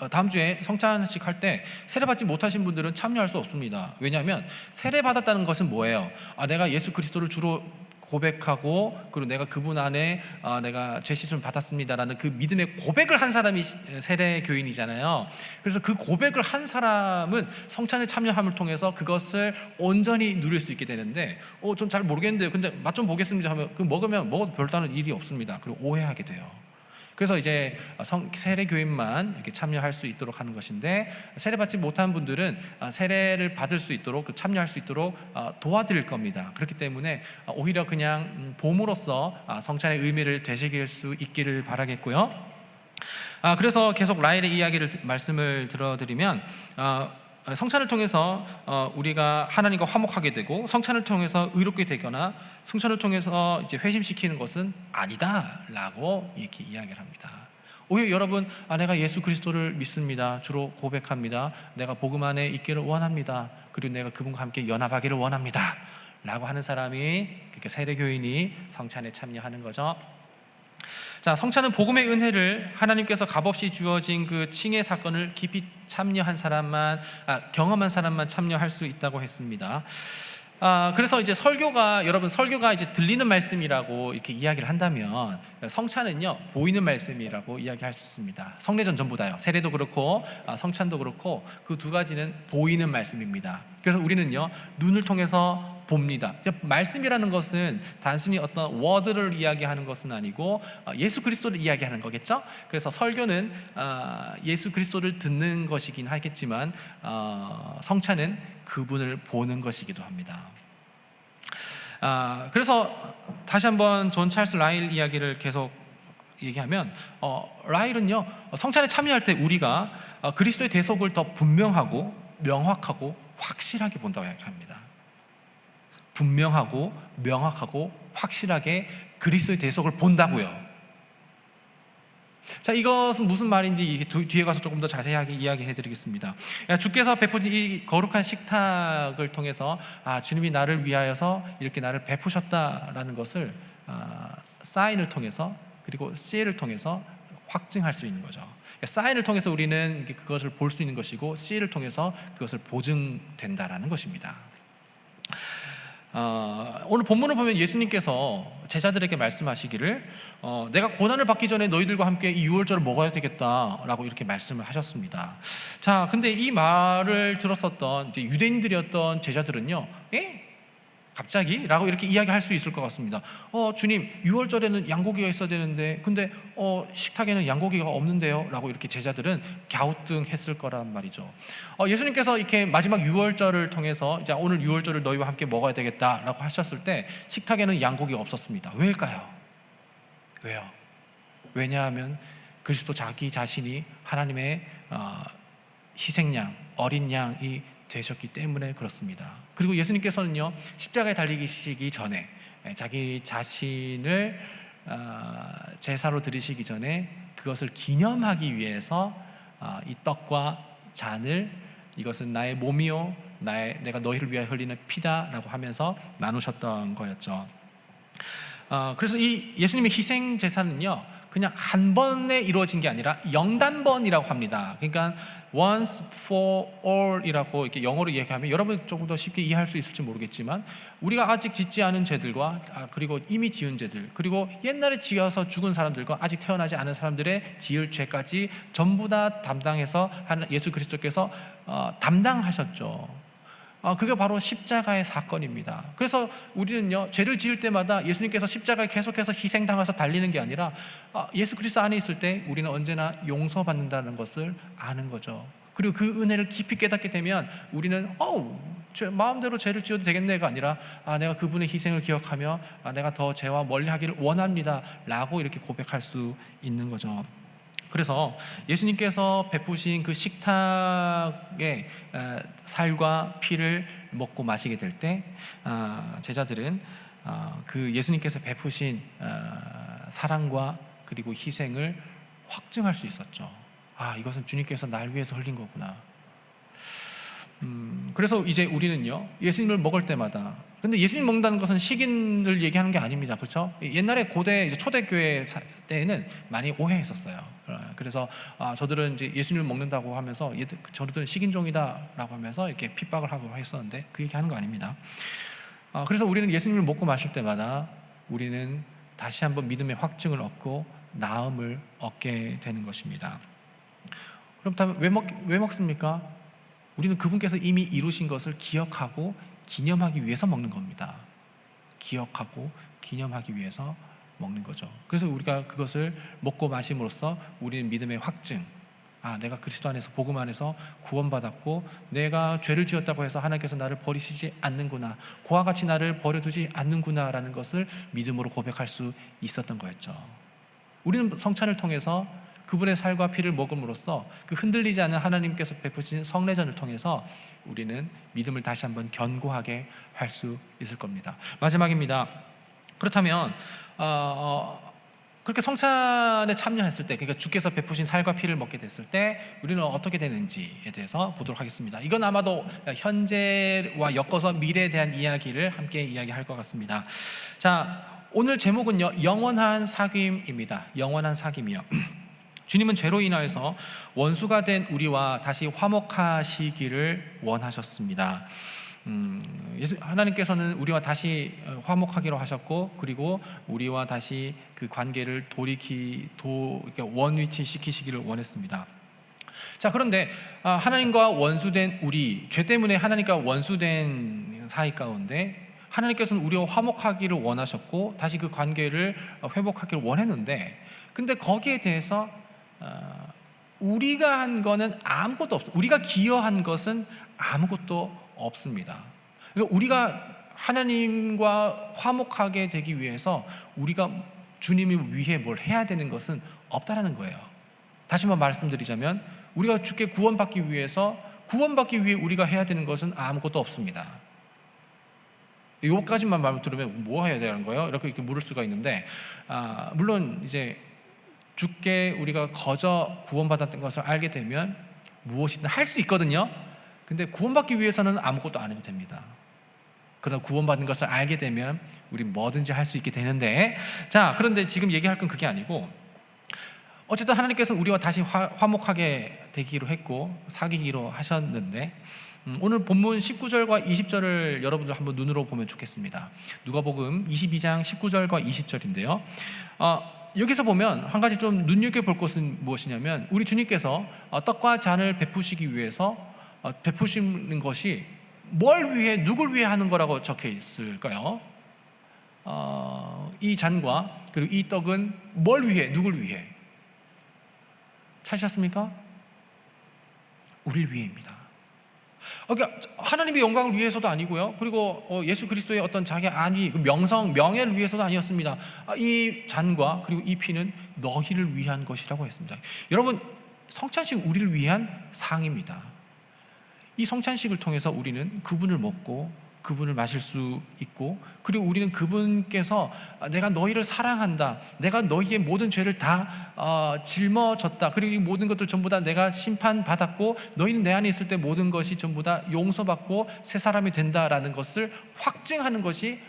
다음 주에 성찬식 할 때 세례받지 못하신 분들은 참여할 수 없습니다. 왜냐하면 세례받았다는 것은 뭐예요? 내가 예수 그리스도를 주로 고백하고 그리고 내가 그분 안에 내가 죄 씻음을 받았습니다라는 그 믿음의 고백을 한 사람이 세례 교인이잖아요. 그래서 그 고백을 한 사람은 성찬에 참여함을 통해서 그것을 온전히 누릴 수 있게 되는데 좀 잘 모르겠는데요. 근데 맛 좀 보겠습니다 하면 그 먹어도 별다른 일이 없습니다. 그리고 오해하게 돼요. 그래서 이제 세례 교인만 이렇게 참여할 수 있도록 하는 것인데 세례받지 못한 분들은 세례를 받을 수 있도록 참여할 수 있도록 도와드릴 겁니다. 그렇기 때문에 오히려 그냥 봄으로써 성찬의 의미를 되새길 수 있기를 바라겠고요. 그래서 계속 라일의 말씀을 들어드리면 성찬을 통해서 우리가 하나님과 화목하게 되고 성찬을 통해서 의롭게 되거나 성찬을 통해서 이제 회심시키는 것은 아니다라고 이렇게 이야기를 합니다. 오히려 여러분, 내가 예수 그리스도를 믿습니다. 주로 고백합니다. 내가 복음 안에 있기를 원합니다. 그리고 내가 그분과 함께 연합하기를 원합니다. 라고 하는 사람이 그러니까 세례교인이 성찬에 참여하는 거죠. 자, 성찬은 복음의 은혜를 하나님께서 값없이 주어진 그 칭의 사건을 깊이 참여한 사람만, 경험한 사람만 참여할 수 있다고 했습니다. 그래서 이제 설교가 이제 들리는 말씀이라고 이렇게 이야기를 한다면 성찬은요, 보이는 말씀이라고 이야기할 수 있습니다. 성례전 전부 다요. 세례도 그렇고 성찬도 그렇고 그 두 가지는 보이는 말씀입니다. 그래서 우리는요, 눈을 통해서 봅니다. 말씀이라는 것은 단순히 어떤 워드를 이야기하는 것은 아니고 예수 그리스도를 이야기하는 거겠죠. 그래서 설교는 예수 그리스도를 듣는 것이긴 하겠지만 성찬은 그분을 보는 것이기도 합니다. 그래서 다시 한번 존 찰스 라일 이야기를 계속 얘기하면 라일은요, 성찬에 참여할 때 우리가 그리스도의 대속을 더 분명하고 명확하고 확실하게 본다고 이야기합니다. 분명하고 명확하고 확실하게 그리스도의 대속을 본다고요. 자, 이것은 무슨 말인지 뒤에 가서 조금 더 자세하게 이야기해 드리겠습니다. 주께서 베푸신 이 거룩한 식탁을 통해서 주님이 나를 위하여서 이렇게 나를 베푸셨다라는 것을 사인을 통해서 그리고 씨를 통해서 확증할 수 있는 거죠. 사인을 통해서 우리는 그것을 볼 수 있는 것이고 씨를 통해서 그것을 보증된다라는 것입니다. 오늘 본문을 보면 예수님께서 제자들에게 말씀하시기를 내가 고난을 받기 전에 너희들과 함께 이 유월절을 먹어야 되겠다라고 이렇게 말씀을 하셨습니다. 자, 근데 이 말을 들었었던 이제 유대인들이었던 제자들은요, 갑자기? 라고 이렇게 이야기할 수 있을 것 같습니다. 주님, 유월절에는 양고기가 있어야 되는데 근데 식탁에는 양고기가 없는데요? 라고 이렇게 제자들은 갸우뚱했을 거란 말이죠. 예수님께서 이렇게 마지막 유월절을 통해서 이제 오늘 유월절을 너희와 함께 먹어야 되겠다라고 하셨을 때 식탁에는 양고기가 없었습니다. 왜일까요? 왜요? 왜냐하면 그리스도 자기 자신이 하나님의 희생양, 어린 양이 되셨기 때문에 그렇습니다. 그리고 예수님께서는요, 십자가에 달리시기 전에 자기 자신을 제사로 드리시기 전에 그것을 기념하기 위해서 이 떡과 잔을 이것은 나의 몸이요 내가 너희를 위하여 흘리는 피다라고 하면서 나누셨던 거였죠. 그래서 이 예수님의 희생 제사는요, 그냥 한 번에 이루어진 게 아니라 영단번이라고 합니다. 그러니까 once for all이라고 이렇게 영어로 얘기하면 여러분 조금 더 쉽게 이해할 수 있을지 모르겠지만, 우리가 아직 짓지 않은 죄들과 그리고 이미 지은 죄들, 그리고 옛날에 지어서 죽은 사람들과 아직 태어나지 않은 사람들의 지을 죄까지 전부 다 담당해서 예수 그리스도께서 담당하셨죠. 그게 바로 십자가의 사건입니다. 그래서 우리는요, 죄를 지을 때마다 예수님께서 십자가에 계속해서 희생당해서 달리는 게 아니라 예수 그리스도 안에 있을 때 우리는 언제나 용서받는다는 것을 아는 거죠. 그리고 그 은혜를 깊이 깨닫게 되면 우리는 마음대로 죄를 지어도 되겠네가 아니라 내가 그분의 희생을 기억하며 내가 더 죄와 멀리하기를 원합니다 라고 이렇게 고백할 수 있는 거죠. 그래서 예수님께서 베푸신 그 식탁의 살과 피를 먹고 마시게 될 때 제자들은 그 예수님께서 베푸신 사랑과 그리고 희생을 확증할 수 있었죠. 이것은 주님께서 날 위해서 흘린 거구나. 그래서 이제 우리는요, 예수님을 먹을 때마다, 근데 예수님 먹는다는 것은 식인을 얘기하는 게 아닙니다. 그렇죠? 옛날에 고대 이제 초대교회 때에는 많이 오해했었어요. 그래서 저들은 이제 예수님을 먹는다고 하면서 저들은 식인종이다라고 하면서 이렇게 핍박을 하고 했었는데 그 얘기하는 거 아닙니다. 그래서 우리는 예수님을 먹고 마실 때마다 우리는 다시 한번 믿음의 확증을 얻고 나음을 얻게 되는 것입니다. 그럼 왜 먹습니까? 우리는 그분께서 이미 이루신 것을 기억하고 기념하기 위해서 먹는 겁니다. 기억하고 기념하기 위해서 먹는 거죠. 그래서 우리가 그것을 먹고 마심으로써 우리는 믿음의 확증, 내가 그리스도 안에서 복음 안에서 구원받았고 내가 죄를 지었다고 해서 하나님께서 나를 버리시지 않는구나, 그와 같이 나를 버려두지 않는구나 라는 것을 믿음으로 고백할 수 있었던 거였죠. 우리는 성찬을 통해서 그분의 살과 피를 먹음으로써 그 흔들리지 않는 하나님께서 베푸신 성례전을 통해서 우리는 믿음을 다시 한번 견고하게 할 수 있을 겁니다. 마지막입니다. 그렇다면 그렇게 성찬에 참여했을 때, 그러니까 주께서 베푸신 살과 피를 먹게 됐을 때 우리는 어떻게 되는지에 대해서 보도록 하겠습니다. 이건 아마도 현재와 엮어서 미래에 대한 이야기를 함께 이야기할 것 같습니다. 자, 오늘 제목은요, 영원한 사귐입니다. 영원한 사귐이요. 주님은 죄로 인하여서 원수가 된 우리와 다시 화목하시기를 원하셨습니다. 하나님께서는 우리와 다시 화목하기로 하셨고, 그리고 우리와 다시 그 관계를 원위치 시키시기를 원했습니다. 자, 그런데 하나님과 원수된 우리, 죄 때문에 하나님과 원수된 사이 가운데 하나님께서는 우리와 화목하기를 원하셨고 다시 그 관계를 회복하기를 원했는데, 근데 거기에 대해서 우리가 한 거는 아무것도 없어. 우리가 기여한 것은 아무것도 없습니다. 그러니까 우리가 하나님과 화목하게 되기 위해서 우리가 주님을 위해 뭘 해야 되는 것은 없다라는 거예요. 다시 한번 말씀드리자면 우리가 주께 구원받기 위해 우리가 해야 되는 것은 아무것도 없습니다. 요까지만 말 들으면 뭐 해야 되는 거예요? 이렇게 물을 수가 있는데, 물론 이제 주께 우리가 거저 구원받았던 것을 알게 되면 무엇이든 할 수 있거든요. 근데 구원받기 위해서는 아무것도 안 해도 됩니다. 그러나 구원받는 것을 알게 되면 우리 뭐든지 할 수 있게 되는데, 자, 그런데 지금 얘기할 건 그게 아니고, 어쨌든 하나님께서는 우리와 다시 화목하게 되기로 했고 사귀기로 하셨는데, 오늘 본문 19절과 20절을 여러분들 한번 눈으로 보면 좋겠습니다. 누가복음 22장 19절과 20절인데요. 여기서 보면 한 가지 좀 눈여겨볼 것은 무엇이냐면, 우리 주님께서 떡과 잔을 베푸시기 위해서 베푸시는 것이 뭘 위해, 누굴 위해 하는 거라고 적혀 있을까요? 이 잔과 그리고 이 떡은 뭘 위해, 누굴 위해? 찾으셨습니까? 우리를 위해입니다. 그러니까 하나님의 영광을 위해서도 아니고요. 그리고 예수 그리스도의 어떤 자기 안위, 명성, 명예를 위해서도 아니었습니다. 이 잔과 그리고 이 피는 너희를 위한 것이라고 했습니다. 여러분, 성찬식 우리를 위한 상입니다. 이 성찬식을 통해서 우리는 그분을 먹고 그분을 마실 수 있고, 그리고 우리는 그분께서 내가 너희를 사랑한다, 내가 너희의 모든 죄를 다 짊어졌다, 그리고 이 모든 것들 전부 다 내가 심판받았고 너희는 내 안에 있을 때 모든 것이 전부 다 용서받고 새 사람이 된다라는 것을 확증하는 것이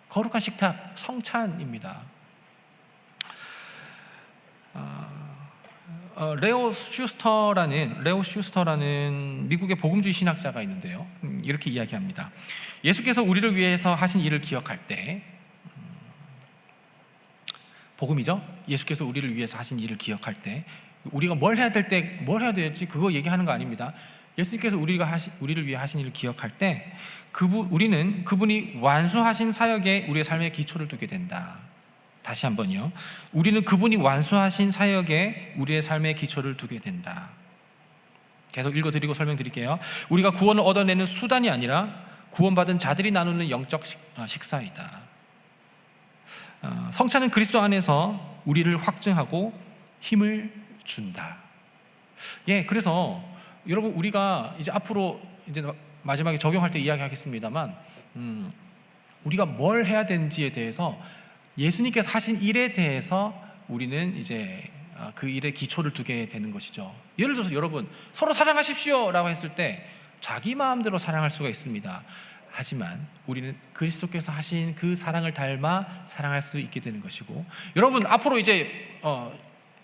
거룩한 식탁, 성찬입니다. 레오 슈스터라는 미국의 복음주의 신학자가 있는데요, 이렇게 이야기합니다. 예수께서 우리를 위해서 하신 일을 기억할 때, 복음이죠. 예수께서 우리를 위해서 하신 일을 기억할 때 우리가 뭘 해야 될지 그거 얘기하는 거 아닙니다. 예수께서 우리를 위해 하신 일을 기억할 때 우리는 그분이 완수하신 사역에 우리의 삶의 기초를 두게 된다. 다시 한번요. 우리는 그분이 완수하신 사역에 우리의 삶의 기초를 두게 된다. 계속 읽어드리고 설명드릴게요. 우리가 구원을 얻어내는 수단이 아니라 구원받은 자들이 나누는 영적 식사이다. 성찬은 그리스도 안에서 우리를 확증하고 힘을 준다. 예, 그래서 여러분, 우리가 이제 앞으로 이제 마지막에 적용할 때 이야기하겠습니다만, 우리가 뭘 해야 되는지에 대해서, 예수님께서 하신 일에 대해서 우리는 이제 그 일에 기초를 두게 되는 것이죠. 예를 들어서 여러분, 서로 사랑하십시오 라고 했을 때 자기 마음대로 사랑할 수가 있습니다. 하지만 우리는 그리스도께서 하신 그 사랑을 닮아 사랑할 수 있게 되는 것이고, 여러분 앞으로 이제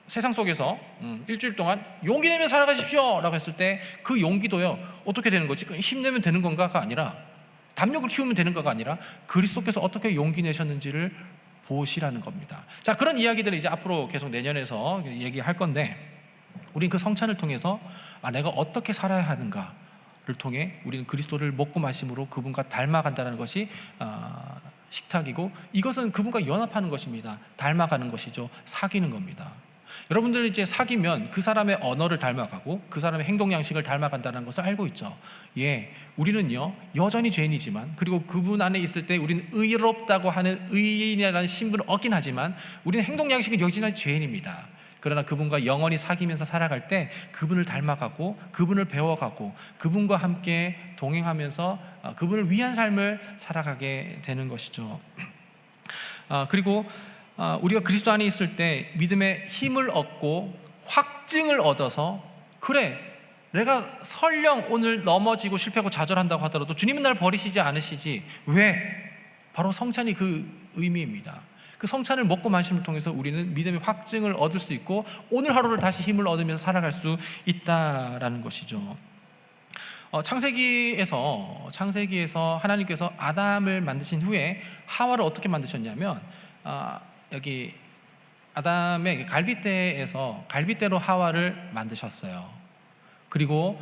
세상 속에서 일주일 동안 용기 내면 살아가십시오 라고 했을 때 그 용기도요, 어떻게 되는 거지? 힘내면 되는 건가가 아니라, 담력을 키우면 되는 거가 아니라 그리스도께서 어떻게 용기 내셨는지를 보시라는 겁니다. 자, 그런 이야기들을 이제 앞으로 계속 내년에서 얘기할 건데, 우린 그 성찬을 통해서 내가 어떻게 살아야 하는가를 통해 우리는 그리스도를 먹고 마심으로 그분과 닮아간다는 것이 식탁이고, 이것은 그분과 연합하는 것입니다. 닮아가는 것이죠. 사귀는 겁니다. 여러분들 이제 사귀면 그 사람의 언어를 닮아가고 그 사람의 행동 양식을 닮아간다는 것을 알고 있죠. 예, 우리는요 여전히 죄인이지만, 그리고 그분 안에 있을 때 우리는 의롭다고 하는 의인이라는 신분을 얻긴 하지만 우리는 행동 양식은 여전히 죄인입니다. 그러나 그분과 영원히 사귀면서 살아갈 때 그분을 닮아가고 그분을 배워가고 그분과 함께 동행하면서 그분을 위한 삶을 살아가게 되는 것이죠. 그리고 우리가 그리스도 안에 있을 때 믿음의 힘을 얻고 확증을 얻어서, 그래 내가 설령 오늘 넘어지고 실패하고 좌절한다고 하더라도 주님은 날 버리시지 않으시지. 왜? 바로 성찬이 그 의미입니다. 그 성찬을 먹고 마심을 통해서 우리는 믿음의 확증을 얻을 수 있고 오늘 하루를 다시 힘을 얻으면서 살아갈 수 있다라는 것이죠. 창세기에서 하나님께서 아담을 만드신 후에 하와를 어떻게 만드셨냐면, 여기 아담의 갈빗대로 하와를 만드셨어요. 그리고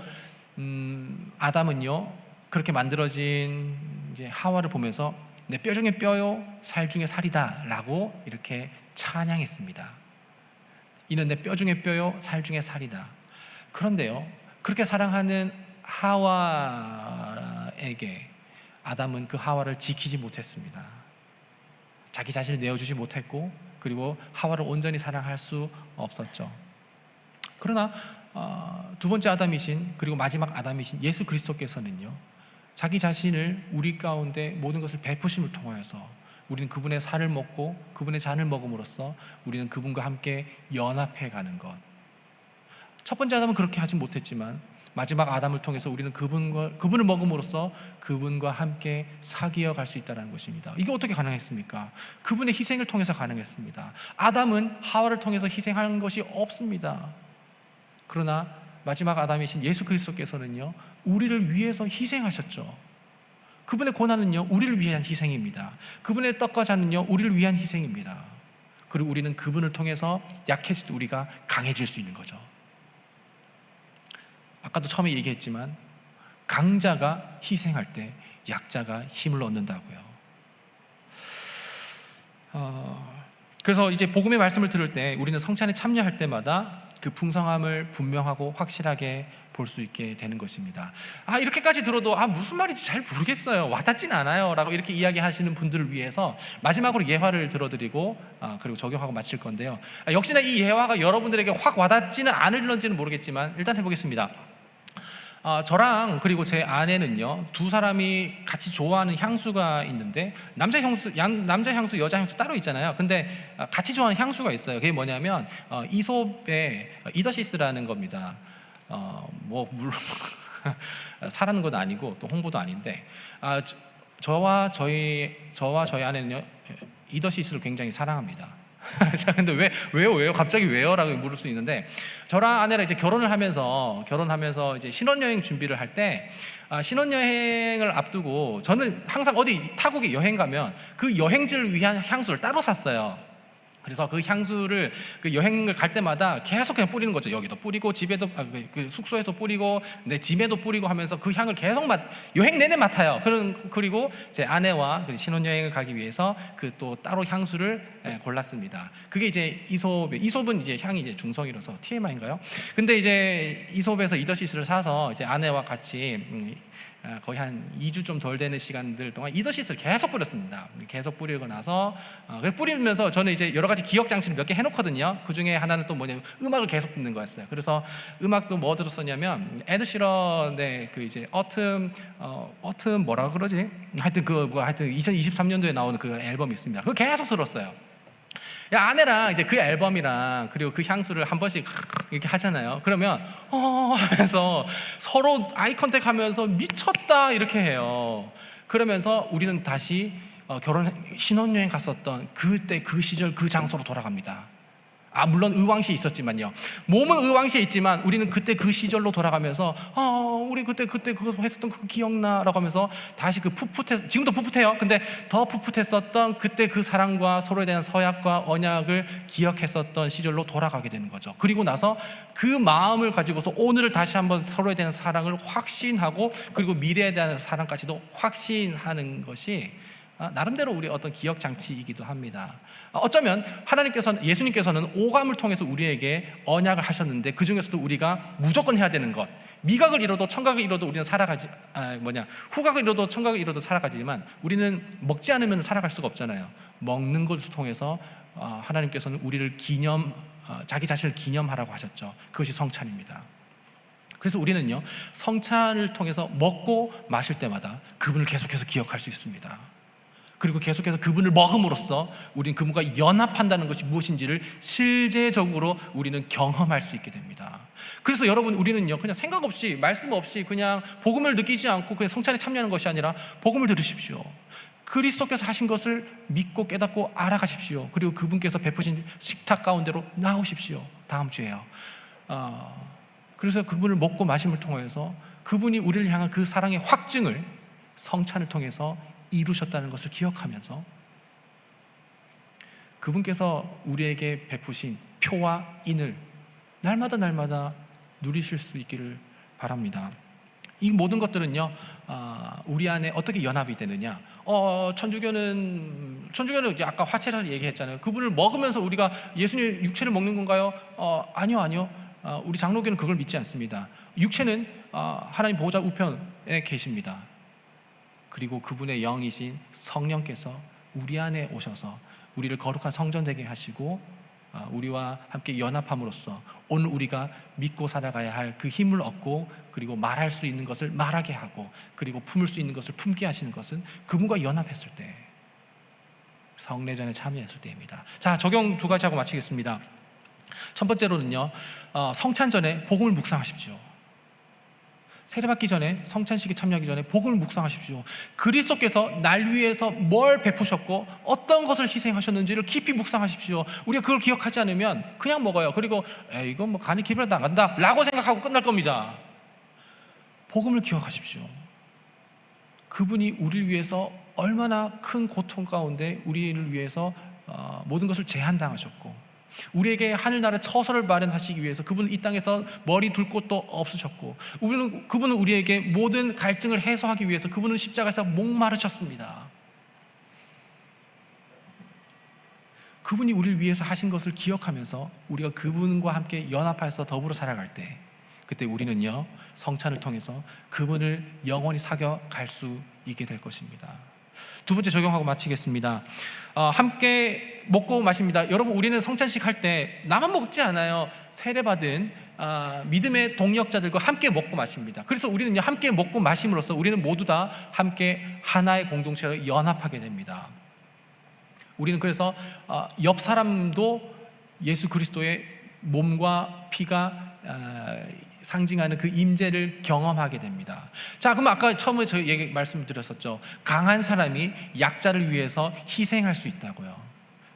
아담은요 그렇게 만들어진 이제 하와를 보면서 내 뼈 중에 뼈요 살 중에 살이다라고 이렇게 찬양했습니다. 이는 내 뼈 중에 뼈요 살 중에 살이다. 그런데요, 그렇게 사랑하는 하와에게 아담은 그 하와를 지키지 못했습니다. 자기 자신을 내어주지 못했고, 그리고 하와를 온전히 사랑할 수 없었죠. 그러나 두 번째 아담이신, 그리고 마지막 아담이신 예수 그리스도께서는요 자기 자신을 우리 가운데 모든 것을 베푸심을 통하여서 우리는 그분의 살을 먹고 그분의 잔을 먹음으로써 우리는 그분과 함께 연합해가는 것. 첫 번째 아담은 그렇게 하지 못했지만 마지막 아담을 통해서 우리는 그분을 먹음으로써 그분과 함께 사귀어 갈 수 있다는 것입니다. 이게 어떻게 가능했습니까? 그분의 희생을 통해서 가능했습니다. 아담은 하와를 통해서 희생하는 것이 없습니다. 그러나 마지막 아담이신 예수 그리스도께서는요 우리를 위해서 희생하셨죠. 그분의 고난은요 우리를 위한 희생입니다. 그분의 떡과 잔은요 우리를 위한 희생입니다. 그리고 우리는 그분을 통해서 약해질 때 우리가 강해질 수 있는 거죠. 아까도 처음에 얘기했지만 강자가 희생할 때 약자가 힘을 얻는다고요. 그래서 이제 복음의 말씀을 들을 때 우리는 성찬에 참여할 때마다 그 풍성함을 분명하고 확실하게 볼 수 있게 되는 것입니다. 이렇게까지 들어도 무슨 말인지 잘 모르겠어요, 와닿진 않아요 라고 이렇게 이야기하시는 분들을 위해서 마지막으로 예화를 들어드리고 그리고 적용하고 마칠 건데요. 역시나 이 예화가 여러분들에게 확 와닿지는 않을런지는 모르겠지만 일단 해보겠습니다. 저랑 그리고 제 아내는요, 두 사람이 같이 좋아하는 향수가 있는데 남자 향수, 여자 향수 따로 있잖아요. 근데 같이 좋아하는 향수가 있어요. 그게 뭐냐면 이솝의 이더시스라는 겁니다. 물론 사라는 건 아니고 또 홍보도 아닌데 저와 저희 아내는요, 이더시스를 굉장히 사랑합니다. 자, 근데 왜요? 갑자기 왜요? 라고 물을 수 있는데, 저랑 아내랑 이제 결혼을 하면서 이제 신혼여행 준비를 할 때, 신혼여행을 앞두고 저는 항상 어디 타국에 여행 가면 그 여행지를 위한 향수를 따로 샀어요. 그래서 그 향수를 그 여행을 갈 때마다 계속 그냥 뿌리는 거죠. 여기도 뿌리고 집에도 그 숙소에도 뿌리고 내 집에도 뿌리고 하면서 그 향을 계속 여행 내내 맡아요. 그리고 제 아내와 신혼여행을 가기 위해서 그 또 따로 향수를 골랐습니다. 그게 이제 이솝은 이제 향이 이제 중성이라서 TMI인가요? 근데 이제 이솝에서 이더시스를 사서 이제 아내와 같이 거의 한 2주 좀 덜 되는 시간들 동안 이더시스를 계속 뿌렸습니다. 계속 뿌리고 나서 뿌리면서 저는 이제 여러 가지 기억 장치를 몇 개 해놓거든요. 그 중에 하나는 또 뭐냐면 음악을 계속 듣는 거였어요. 그래서 음악도 뭐 들었었냐면 에드 시런의 그 이제 어텀 뭐라 그러지? 하여튼 2023년도에 나오는 그 앨범이 있습니다. 그거 계속 들었어요. 아내랑 이제 그 앨범이랑 그리고 그 향수를 한 번씩 이렇게 하잖아요. 그러면 하면서 서로 아이 컨택하면서 미쳤다 이렇게 해요. 그러면서 우리는 다시 신혼여행 갔었던 그때 그 시절 그 장소로 돌아갑니다. 물론 의왕시에 있었지만요. 몸은 의왕시에 있지만 우리는 그때 그 시절로 돌아가면서 우리 그때 그거 했었던 그거 기억나라고 하면서 다시 그 지금도 풋풋해요. 근데 더 풋풋했었던 그때 그 사랑과 서로에 대한 서약과 언약을 기억했었던 시절로 돌아가게 되는 거죠. 그리고 나서 그 마음을 가지고서 오늘을 다시 한번 서로에 대한 사랑을 확신하고 그리고 미래에 대한 사랑까지도 확신하는 것이 나름대로 우리 어떤 기억 장치이기도 합니다. 어쩌면 예수님께서는 오감을 통해서 우리에게 언약을 하셨는데 그 중에서도 우리가 무조건 해야 되는 것, 미각을 잃어도 청각을 잃어도 우리는 후각을 잃어도 청각을 잃어도 살아가지만 우리는 먹지 않으면 살아갈 수가 없잖아요. 먹는 것을 통해서 하나님께서는 우리를 자기 자신을 기념하라고 하셨죠. 그것이 성찬입니다. 그래서 우리는요, 성찬을 통해서 먹고 마실 때마다 그분을 계속해서 기억할 수 있습니다. 그리고 계속해서 그분을 먹음으로써 우리는 그분과 연합한다는 것이 무엇인지를 실제적으로 우리는 경험할 수 있게 됩니다. 그래서 여러분, 우리는요, 그냥 생각 없이 말씀 없이 그냥 복음을 느끼지 않고 그냥 성찬에 참여하는 것이 아니라 복음을 들으십시오. 그리스도께서 하신 것을 믿고 깨닫고 알아가십시오. 그리고 그분께서 베푸신 식탁 가운데로 나오십시오. 다음 주에요. 그래서 그분을 먹고 마심을 통해서 그분이 우리를 향한 그 사랑의 확증을 성찬을 통해서 이루셨다는 것을 기억하면서 그분께서 우리에게 베푸신 표와 인을 날마다 누리실 수 있기를 바랍니다. 이 모든 것들은요, 우리 안에 어떻게 연합이 되느냐? 천주교는 아까 화채를 얘기했잖아요. 그분을 먹으면서 우리가 예수님의 육체를 먹는 건가요? 아니요. 우리 장로교는 그걸 믿지 않습니다. 육체는 하나님 보호자 우편에 계십니다. 그리고 그분의 영이신 성령께서 우리 안에 오셔서 우리를 거룩한 성전 되게 하시고 우리와 함께 연합함으로써 오늘 우리가 믿고 살아가야 할 그 힘을 얻고 그리고 말할 수 있는 것을 말하게 하고 그리고 품을 수 있는 것을 품게 하시는 것은 그분과 연합했을 때, 성례전에 참여했을 때입니다. 자, 적용 2가지 하고 마치겠습니다. 첫 번째로는요, 성찬 전에 복음을 묵상하십시오. 세례받기 전에, 성찬식에 참여하기 전에 복음을 묵상하십시오. 그리스도께서 날 위해서 뭘 베푸셨고 어떤 것을 희생하셨는지를 깊이 묵상하십시오. 우리가 그걸 기억하지 않으면 그냥 먹어요. 그리고 이건 뭐 간이 기별도 안 간다 라고 생각하고 끝날 겁니다. 복음을 기억하십시오. 그분이 우리를 위해서 얼마나 큰 고통 가운데 우리를 위해서 모든 것을 제한당하셨고 우리에게 하늘나라 처소를 마련하시기 위해서 그분은 이 땅에서 머리 둘 곳도 없으셨고, 그분은 우리에게 모든 갈증을 해소하기 위해서 그분은 십자가에서 목마르셨습니다. 그분이 우리를 위해서 하신 것을 기억하면서 우리가 그분과 함께 연합해서 더불어 살아갈 때, 그때 우리는요 성찬을 통해서 그분을 영원히 사겨갈 수 있게 될 것입니다. 두 번째 적용하고 마치겠습니다. 함께 먹고 마십니다. 여러분, 우리는 성찬식 할 때 나만 먹지 않아요. 세례받은 믿음의 동력자들과 함께 먹고 마십니다. 그래서 우리는 함께 먹고 마심으로써 우리는 모두 다 함께 하나의 공동체로 연합하게 됩니다. 우리는 그래서 옆 사람도 예수 그리스도의 몸과 피가 상징하는 그 임재를 경험하게 됩니다. 자, 그럼 아까 처음에 저희 얘기 말씀드렸었죠. 강한 사람이 약자를 위해서 희생할 수 있다고요.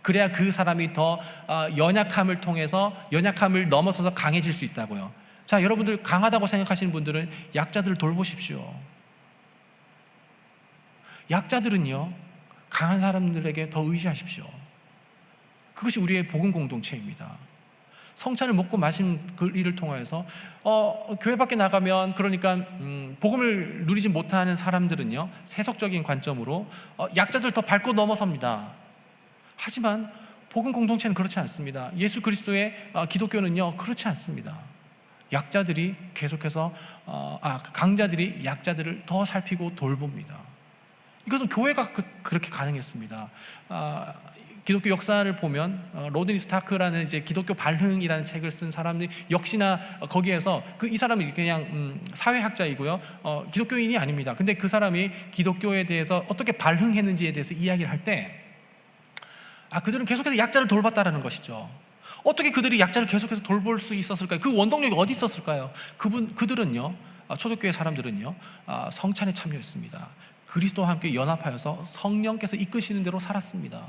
그래야 그 사람이 더 연약함을 통해서 연약함을 넘어서서 강해질 수 있다고요. 자, 여러분들 강하다고 생각하시는 분들은 약자들을 돌보십시오. 약자들은요 강한 사람들에게 더 의지하십시오. 그것이 우리의 복음 공동체입니다. 성찬을 먹고 마신 그 일을 통해서 교회 밖에 나가면, 그러니까 복음을 누리지 못하는 사람들은요 세속적인 관점으로 약자들 더 밟고 넘어섭니다. 하지만 복음 공동체는 그렇지 않습니다. 예수 그리스도의 기독교는요 그렇지 않습니다. 약자들이 계속해서 강자들이 약자들을 더 살피고 돌봅니다. 이것은 교회가 그렇게 가능했습니다. 기독교 역사를 보면 로드니 스타크라는 이제 기독교 발흥이라는 책을 쓴 사람들이 역시나 거기에서 이 사람이 그냥 사회학자이고요, 기독교인이 아닙니다. 근데 그 사람이 기독교에 대해서 어떻게 발흥했는지에 대해서 이야기를 할 때 그들은 계속해서 약자를 돌봤다라는 것이죠. 어떻게 그들이 약자를 계속해서 돌볼 수 있었을까요? 그 원동력이 어디 있었을까요? 그들은요, 초대교회 사람들은요 성찬에 참여했습니다. 그리스도와 함께 연합하여서 성령께서 이끄시는 대로 살았습니다.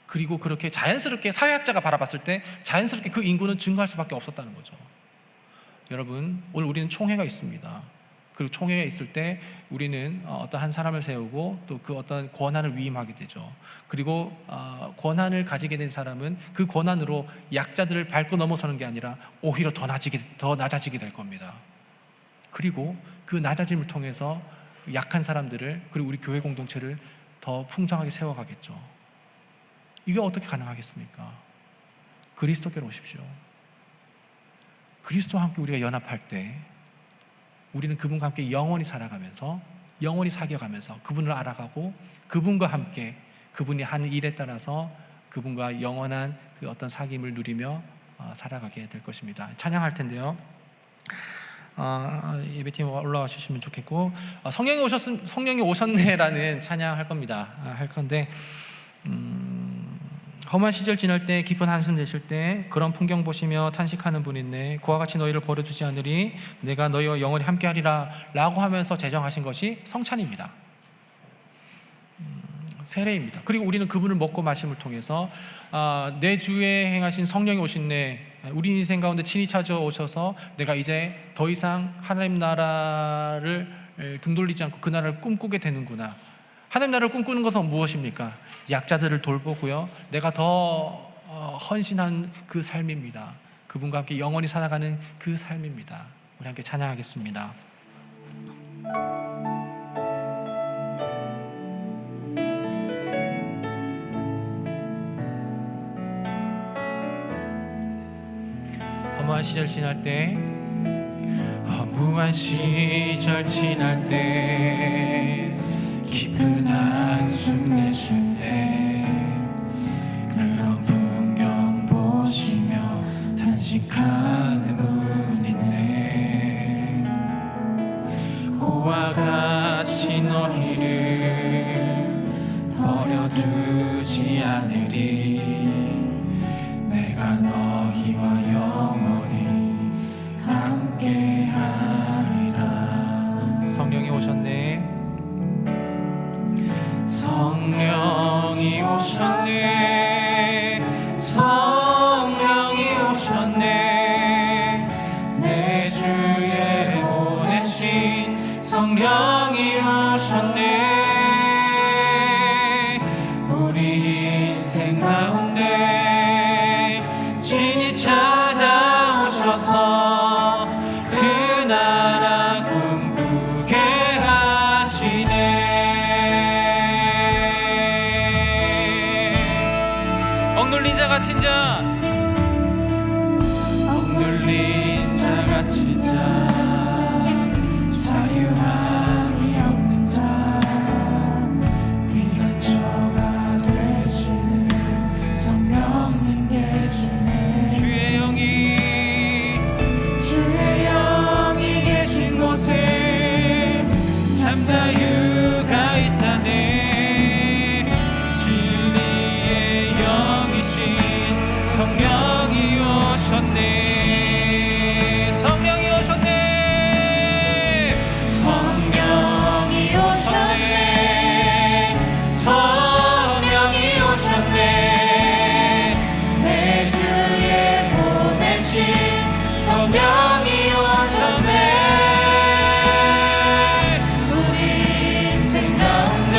그리고 그렇게 자연스럽게 사회학자가 바라봤을 때 자연스럽게 그 인구는 증가할 수밖에 없었다는 거죠. 여러분, 오늘 우리는 총회가 있습니다. 그리고 총회가 있을 때 우리는 어떤 한 사람을 세우고 또 그 어떤 권한을 위임하게 되죠. 그리고 권한을 가지게 된 사람은 그 권한으로 약자들을 밟고 넘어서는 게 아니라 오히려 더 낮아지게 될 겁니다. 그리고 그 낮아짐을 통해서 약한 사람들을, 그리고 우리 교회 공동체를 더 풍성하게 세워가겠죠. 이게 어떻게 가능하겠습니까? 그리스도께로 오십시오. 그리스도와 함께 우리가 연합할 때 우리는 그분과 함께 영원히 살아가면서, 영원히 사귀어가면서 그분을 알아가고 그분과 함께 그분이 하는 일에 따라서 그분과 영원한 그 어떤 사귐을 누리며 살아가게 될 것입니다. 찬양할 텐데요. 예배팀 올라와 주시면 좋겠고, 성령이 오셨네라는 찬양할 겁니다. 할 건데, 험한 시절 지날 때 깊은 한숨 내쉴 때 그런 풍경 보시며 탄식하는 분이 있네. 그와 같이 너희를 버려두지 않으리. 내가 너희와 영원히 함께하리라 라고 하면서 제정하신 것이 성찬입니다. 세례입니다. 그리고 우리는 그분을 먹고 마심을 통해서 내 주에 행하신 성령이 오신네, 우리 인생 가운데 친히 찾아오셔서 내가 이제 더 이상 하나님 나라를 등 돌리지 않고 그 나라를 꿈꾸게 되는구나. 하나님 나라를 꿈꾸는 것은 무엇입니까? 약자들을 돌보고요, 내가 더 헌신한 그 삶입니다. 그분과 함께 영원히 살아가는 그 삶입니다. 우리 함께 찬양하겠습니다. 허무한 시절 지날 때, 허무한 시절 지날 때, 깊은 한숨 내쉴 때, 그런 풍경 보시며 탄식하는 분이 있네. 그와 같이 너희를 버려두지 않으리. 내가 너희와 영원히 함께하리라. 성령이 오셨네. 성령이 오셨네. 성령이 오셨네. 내 주에 보내신 성령이 오셨네. 우리 인생 가운데 억눌린 자 갇힌 자, 억눌린 자 갇힌 자, 자유함이 없는 자, 피난처가 되시는 성령님 계시네. 주의 영이 계신 곳에 참 자유가 있다네. 진리의 영이신 성령이 오셨네. 성령이 오셨네. 성령이 오셨네. 성령이 오셨네. 내 주에 보내신 성령이 오셨네. 우리 인생 가운데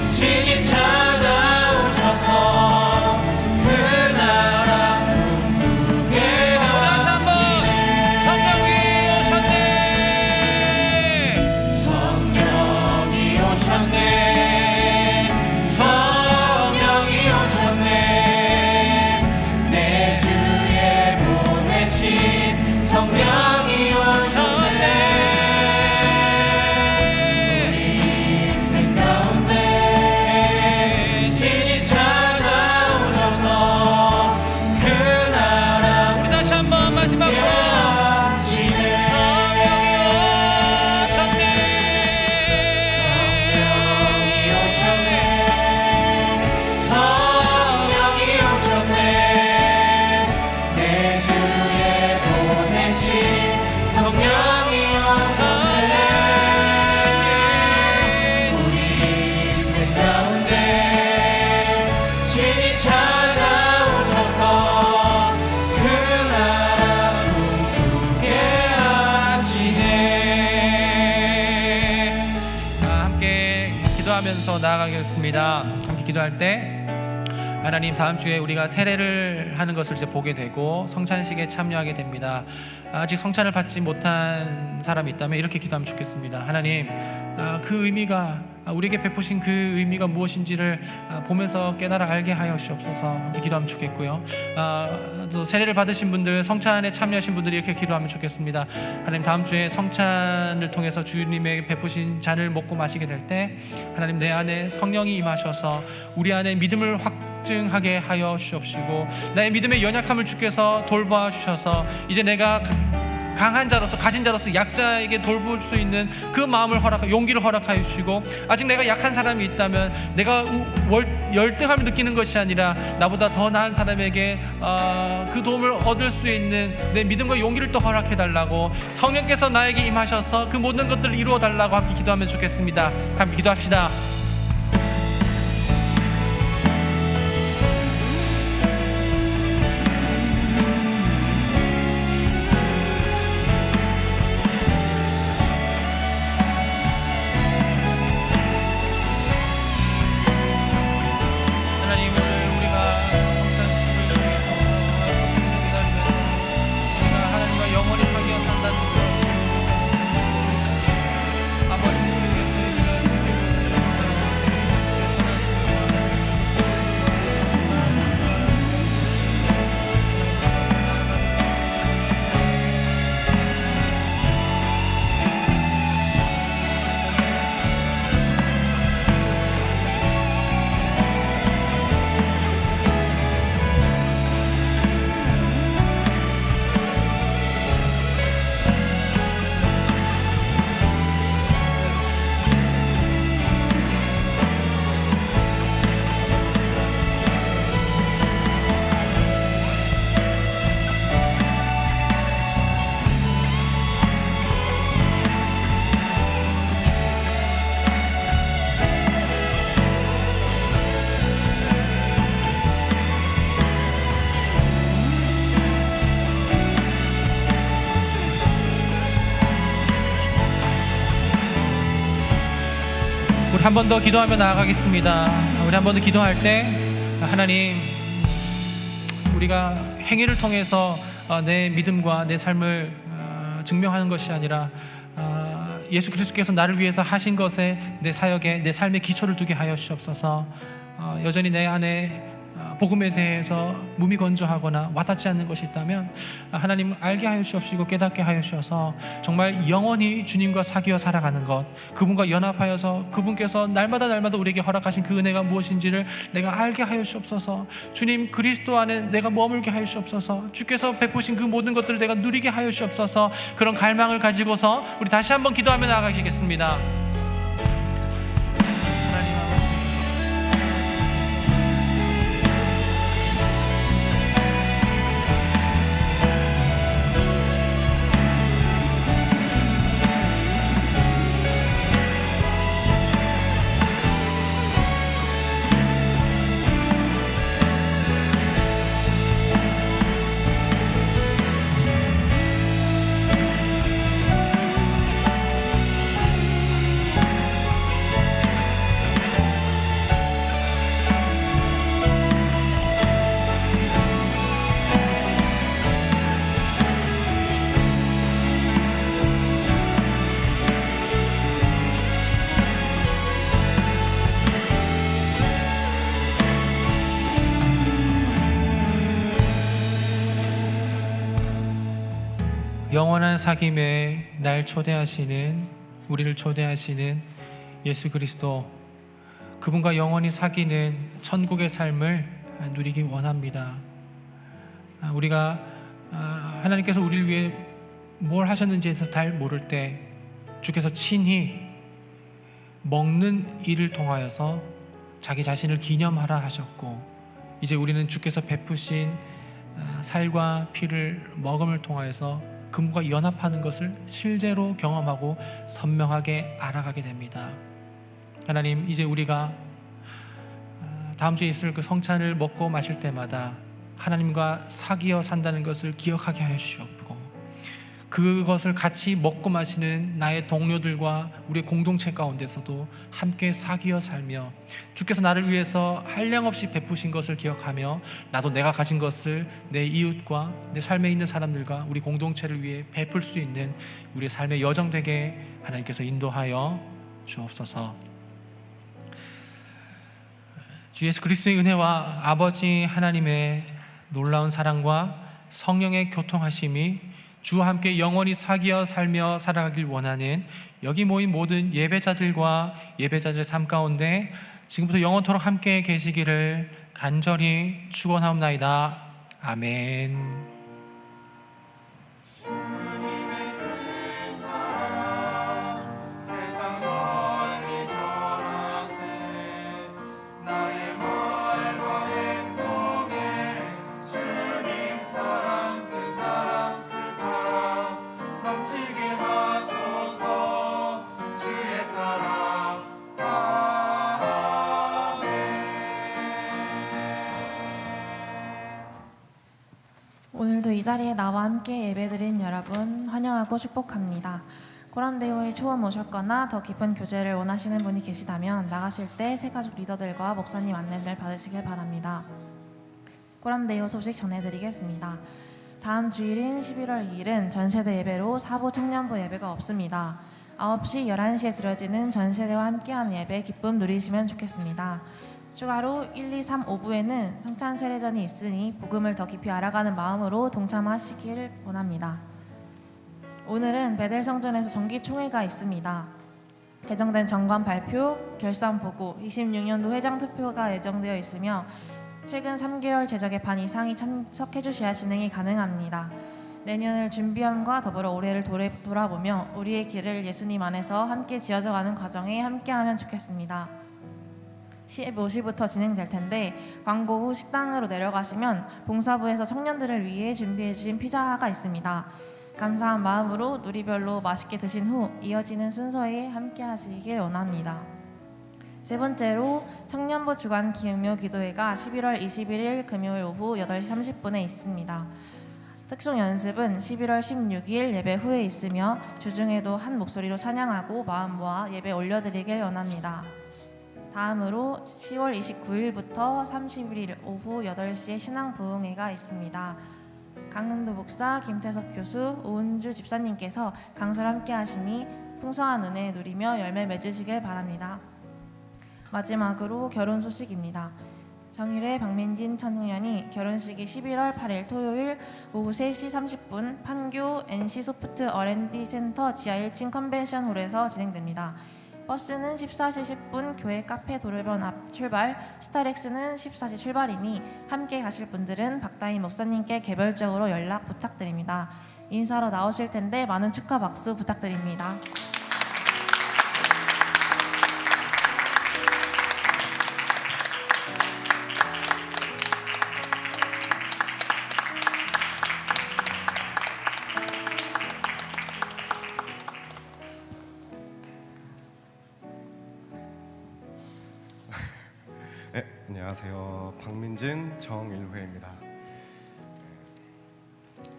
신이 찾아오셔서 그 나라 꿈꾸게 다시 한번 성령이 오셨네. 성령이 오셨네. 성령이 오셨네. 내 주에 보내신 성령이 오셨네. 우리 인생 가운데 신이 찾아오셔서 그 나라 우리 다시 한번 마지막으로 하시네. 성령이 오셨네. 성령이 오셨네. 내 주에 보내신 성령이 오셨네. 우리 인생 가운데 신이 찾아오셔서 그 나라 꿈꾸게 하시네. 함께 기도하면서 나아가겠습니다. 함께 기도할 때 하나님, 다음 주에 우리가 세례를 하는 것을 이제 보게 되고 성찬식에 참여하게 됩니다. 아직 성찬을 받지 못한 사람이 있다면 이렇게 기도하면 좋겠습니다. 하나님, 그 의미가, 우리에게 베푸신 그 의미가 무엇인지를 보면서 깨달아 알게 하여 주옵소서. 함께 기도하면 좋겠고요. 또 세례를 받으신 분들, 성찬에 참여하신 분들이 이렇게 기도하면 좋겠습니다. 하나님, 다음 주에 성찬을 통해서 주님에게 베푸신 잔을 먹고 마시게 될 때 하나님, 내 안에 성령이 임하셔서 우리 안에 믿음을 확증하게 하여 주옵시고, 나의 믿음의 연약함을 주께서 돌봐 주셔서 이제 내가 강한 자로서, 가진 자로서 약자에게 돌볼 수 있는 그 마음을 용기를 허락하여 주시고, 아직 내가 약한 사람이 있다면 내가 열등함을 느끼는 것이 아니라 나보다 더 나은 사람에게 그 도움을 얻을 수 있는 내 믿음과 용기를 또 허락해 달라고, 성령께서 나에게 임하셔서 그 모든 것들을 이루어 달라고 함께 기도하면 좋겠습니다. 함께 기도합시다. 우리 한 번 더 기도하며 나아가겠습니다. 우리 한 번 더 기도할 때 하나님, 우리가 행위를 통해서 내 믿음과 내 삶을 증명하는 것이 아니라 예수 그리스도께서 나를 위해서 하신 것에 내 사역에 내 삶의 기초를 두게 하여 주옵소서. 여전히 내 안에 복음에 대해서 무미건조하거나 와닿지 않는 것이 있다면 하나님 알게 하여 주옵시고 깨닫게 하여 주셔서 정말 영원히 주님과 사귀어 살아가는 것, 그분과 연합하여서 그분께서 날마다 우리에게 허락하신 그 은혜가 무엇인지를 내가 알게 하여 주옵소서. 주님 그리스도 안에 내가 머물게 하여 주옵소서. 주께서 베푸신 그 모든 것들을 내가 누리게 하여 주옵소서. 그런 갈망을 가지고서 우리 다시 한번 기도하며 나아가시겠습니다. 영원한 사귐에 날 초대하시는, 우리를 초대하시는 예수 그리스도, 그분과 영원히 사귀는 천국의 삶을 누리기 원합니다. 우리가 하나님께서 우리를 위해 뭘 하셨는지에 대해서 잘 모를 때 주께서 친히 먹는 일을 통하여서 자기 자신을 기념하라 하셨고, 이제 우리는 주께서 베푸신 살과 피를 먹음을 통하여서 그분과 연합하는 것을 실제로 경험하고 선명하게 알아가게 됩니다. 하나님, 이제 우리가 다음 주에 있을 그 성찬을 먹고 마실 때마다 하나님과 사귀어 산다는 것을 기억하게 하여 주시옵고, 그것을 같이 먹고 마시는 나의 동료들과 우리의 공동체 가운데서도 함께 사귀어 살며 주께서 나를 위해서 한량없이 베푸신 것을 기억하며 나도 내가 가진 것을 내 이웃과 내 삶에 있는 사람들과 우리 공동체를 위해 베풀 수 있는 우리의 삶의 여정 되게 하나님께서 인도하여 주옵소서. 주 예수 그리스도의 은혜와 아버지 하나님의 놀라운 사랑과 성령의 교통하심이 주와 함께 영원히 사귀어 살며 살아가길 원하는 여기 모인 모든 예배자들과 예배자들의 삶 가운데 지금부터 영원토록 함께 계시기를 간절히 축원하옵나이다. 아멘. 오늘도 이 자리에 나와 함께 예배드린 여러분 환영하고 축복합니다. 고람대오에 처음 오셨거나 더 깊은 교제를 원하시는 분이 계시다면 나가실 때 새가족 리더들과 목사님 안내를 받으시길 바랍니다. 고람대오 소식 전해드리겠습니다. 다음 주일인 11월 2일은 전세대 예배로 사부 청년부 예배가 없습니다. 9시, 11시에 드려지는 전세대와 함께하는 예배 기쁨 누리시면 좋겠습니다. 추가로 1, 2, 3, 5부에는 성찬 세례전이 있으니 복음을 더 깊이 알아가는 마음으로 동참하시길 원합니다. 오늘은 베델 성전에서 정기총회가 있습니다. 예정된 정관 발표, 결산 보고, 26년도 회장 투표가 예정되어 있으며 최근 3개월 제적의 반 이상이 참석해 주셔야 진행이 가능합니다. 내년을 준비함과 더불어 올해를 돌아보며 우리의 길을 예수님 안에서 함께 지어져가는 과정에 함께하면 좋겠습니다. 15시부터 진행될 텐데 광고 후 식당으로 내려가시면 봉사부에서 청년들을 위해 준비해 주신 피자가 있습니다. 감사한 마음으로 누리별로 맛있게 드신 후 이어지는 순서에 함께 하시길 원합니다. 세 번째로 청년부 주간 기묘 기도회가 11월 21일 금요일 오후 8시 30분에 있습니다. 특송 연습은 11월 16일 예배 후에 있으며 주중에도 한 목소리로 찬양하고 마음 모아 예배 올려드리길 원합니다. 다음으로 10월 29일부터 31일 오후 8시에 신앙 부흥회가 있습니다. 강릉도 목사, 김태섭 교수, 오은주 집사님께서 강설 함께 하시니 풍성한 은혜 누리며 열매 맺으시길 바랍니다. 마지막으로 결혼 소식입니다. 정일회 박민진 청년이 결혼식이 11월 8일 토요일 오후 3시 30분 판교 NC소프트 R&D 센터 지하 1층 컨벤션홀에서 진행됩니다. 버스는 14시 10분 교회 카페 도로변 앞 출발, 스타렉스는 14시 출발이니 함께 가실 분들은 박다희 목사님께 개별적으로 연락 부탁드립니다. 인사로 나오실 텐데 많은 축하 박수 부탁드립니다. 네, 안녕하세요. 박민진 정일회입니다.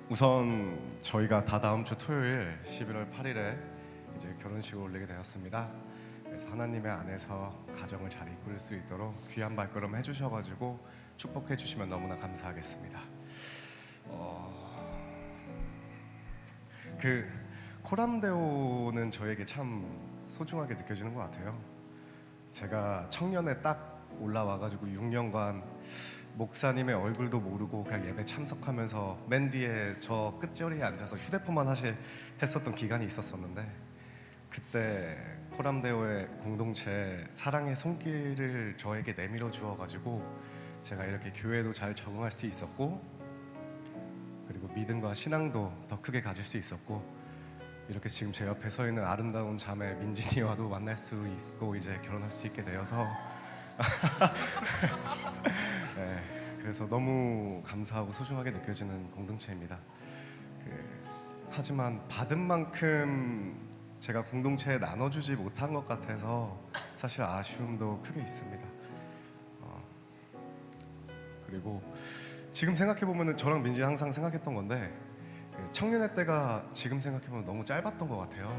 우선 저희가 다다음 주 토요일 11월 8일에 이제 결혼식을 올리게 되었습니다. 그래서 하나님의 안에서 가정을 잘 이끌 수 있도록 귀한 발걸음 해주셔가지고 축복해 주시면 너무나 감사하겠습니다. 그 코람데오는 저에게 참 소중하게 느껴지는 것 같아요. 제가 청년에 딱 올라와가지고 6년간 목사님의 얼굴도 모르고 그냥 예배 참석하면서 맨 뒤에 저 끝자리에 앉아서 휴대폰만 했었던 기간이 있었었는데, 그때 코람데오의 공동체 사랑의 손길을 저에게 내밀어 주어가지고 제가 이렇게 교회도 잘 적응할 수 있었고, 그리고 믿음과 신앙도 더 크게 가질 수 있었고, 이렇게 지금 제 옆에 서 있는 아름다운 자매 민진이와도 만날 수 있고 이제 결혼할 수 있게 되어서 네, 그래서 너무 감사하고 소중하게 느껴지는 공동체입니다. 하지만 받은 만큼 제가 공동체에 나눠주지 못한 것 같아서 사실 아쉬움도 크게 있습니다. 그리고 지금 생각해보면 저랑 민지 항상 생각했던 건데, 청년의 때가 지금 생각해보면 너무 짧았던 것 같아요.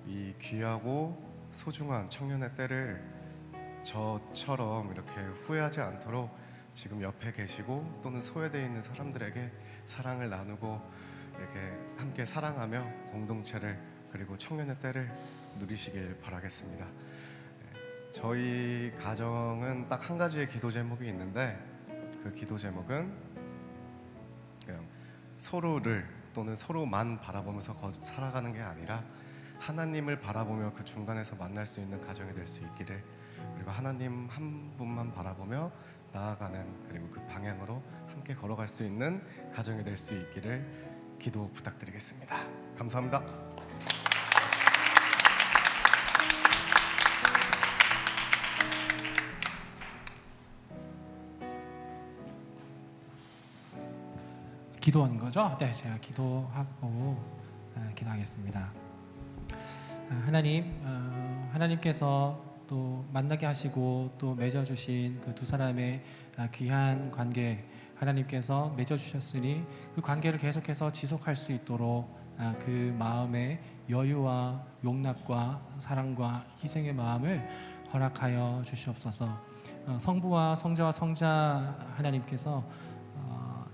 이 귀하고 소중한 청년의 때를 저처럼 이렇게 후회하지 않도록 지금 옆에 계시고 또는 소외되어 있는 사람들에게 사랑을 나누고 이렇게 함께 사랑하며 공동체를 그리고 청년의 때를 누리시길 바라겠습니다. 저희 가정은 딱 한 가지의 기도 제목이 있는데, 그 기도 제목은 그냥 서로를 또는 서로만 바라보면서 살아가는 게 아니라 하나님을 바라보며 그 중간에서 만날 수 있는 가정이 될 수 있기를, 그리고 하나님 한 분만 바라보며 나아가는, 그리고 그 방향으로 함께 걸어갈 수 있는 가정이 될 수 있기를 기도 부탁드리겠습니다. 감사합니다. 기도하는 거죠? 네, 제가 기도하고 기도하겠습니다. 하나님, 하나님께서 또 만나게 하시고 또 맺어주신 그 두 사람의 귀한 관계, 하나님께서 맺어주셨으니 그 관계를 계속해서 지속할 수 있도록 그 마음의 여유와 용납과 사랑과 희생의 마음을 허락하여 주시옵소서. 성부와 성자와 성자 하나님께서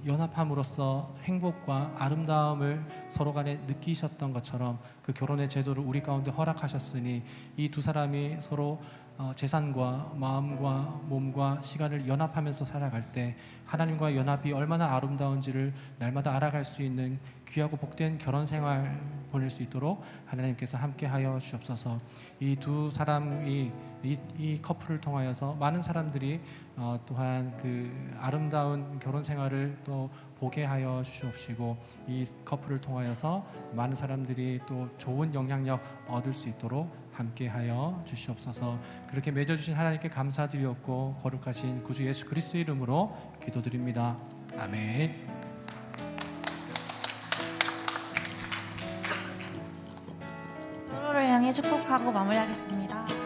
연합함으로써 행복과 아름다움을 서로 간에 느끼셨던 것처럼 그 결혼의 제도를 우리 가운데 허락하셨으니 이 두 사람이 서로 재산과 마음과 몸과 시간을 연합하면서 살아갈 때 하나님과 연합이 얼마나 아름다운지를 날마다 알아갈 수 있는 귀하고 복된 결혼 생활 보낼 수 있도록 하나님께서 함께하여 주옵소서. 이 두 사람이 이 커플을 통하여서 많은 사람들이 또한 그 아름다운 결혼 생활을 또 보게 하여 주시옵시고, 이 커플을 통하여서 많은 사람들이 또 좋은 영향력 얻을 수 있도록 함께하여 주시옵소서. 그렇게 맺어주신 하나님께 감사드리옵고 거룩하신 구주 예수 그리스도 이름으로 기도드립니다. 아멘. 서로를 향해 축복하고 마무리하겠습니다.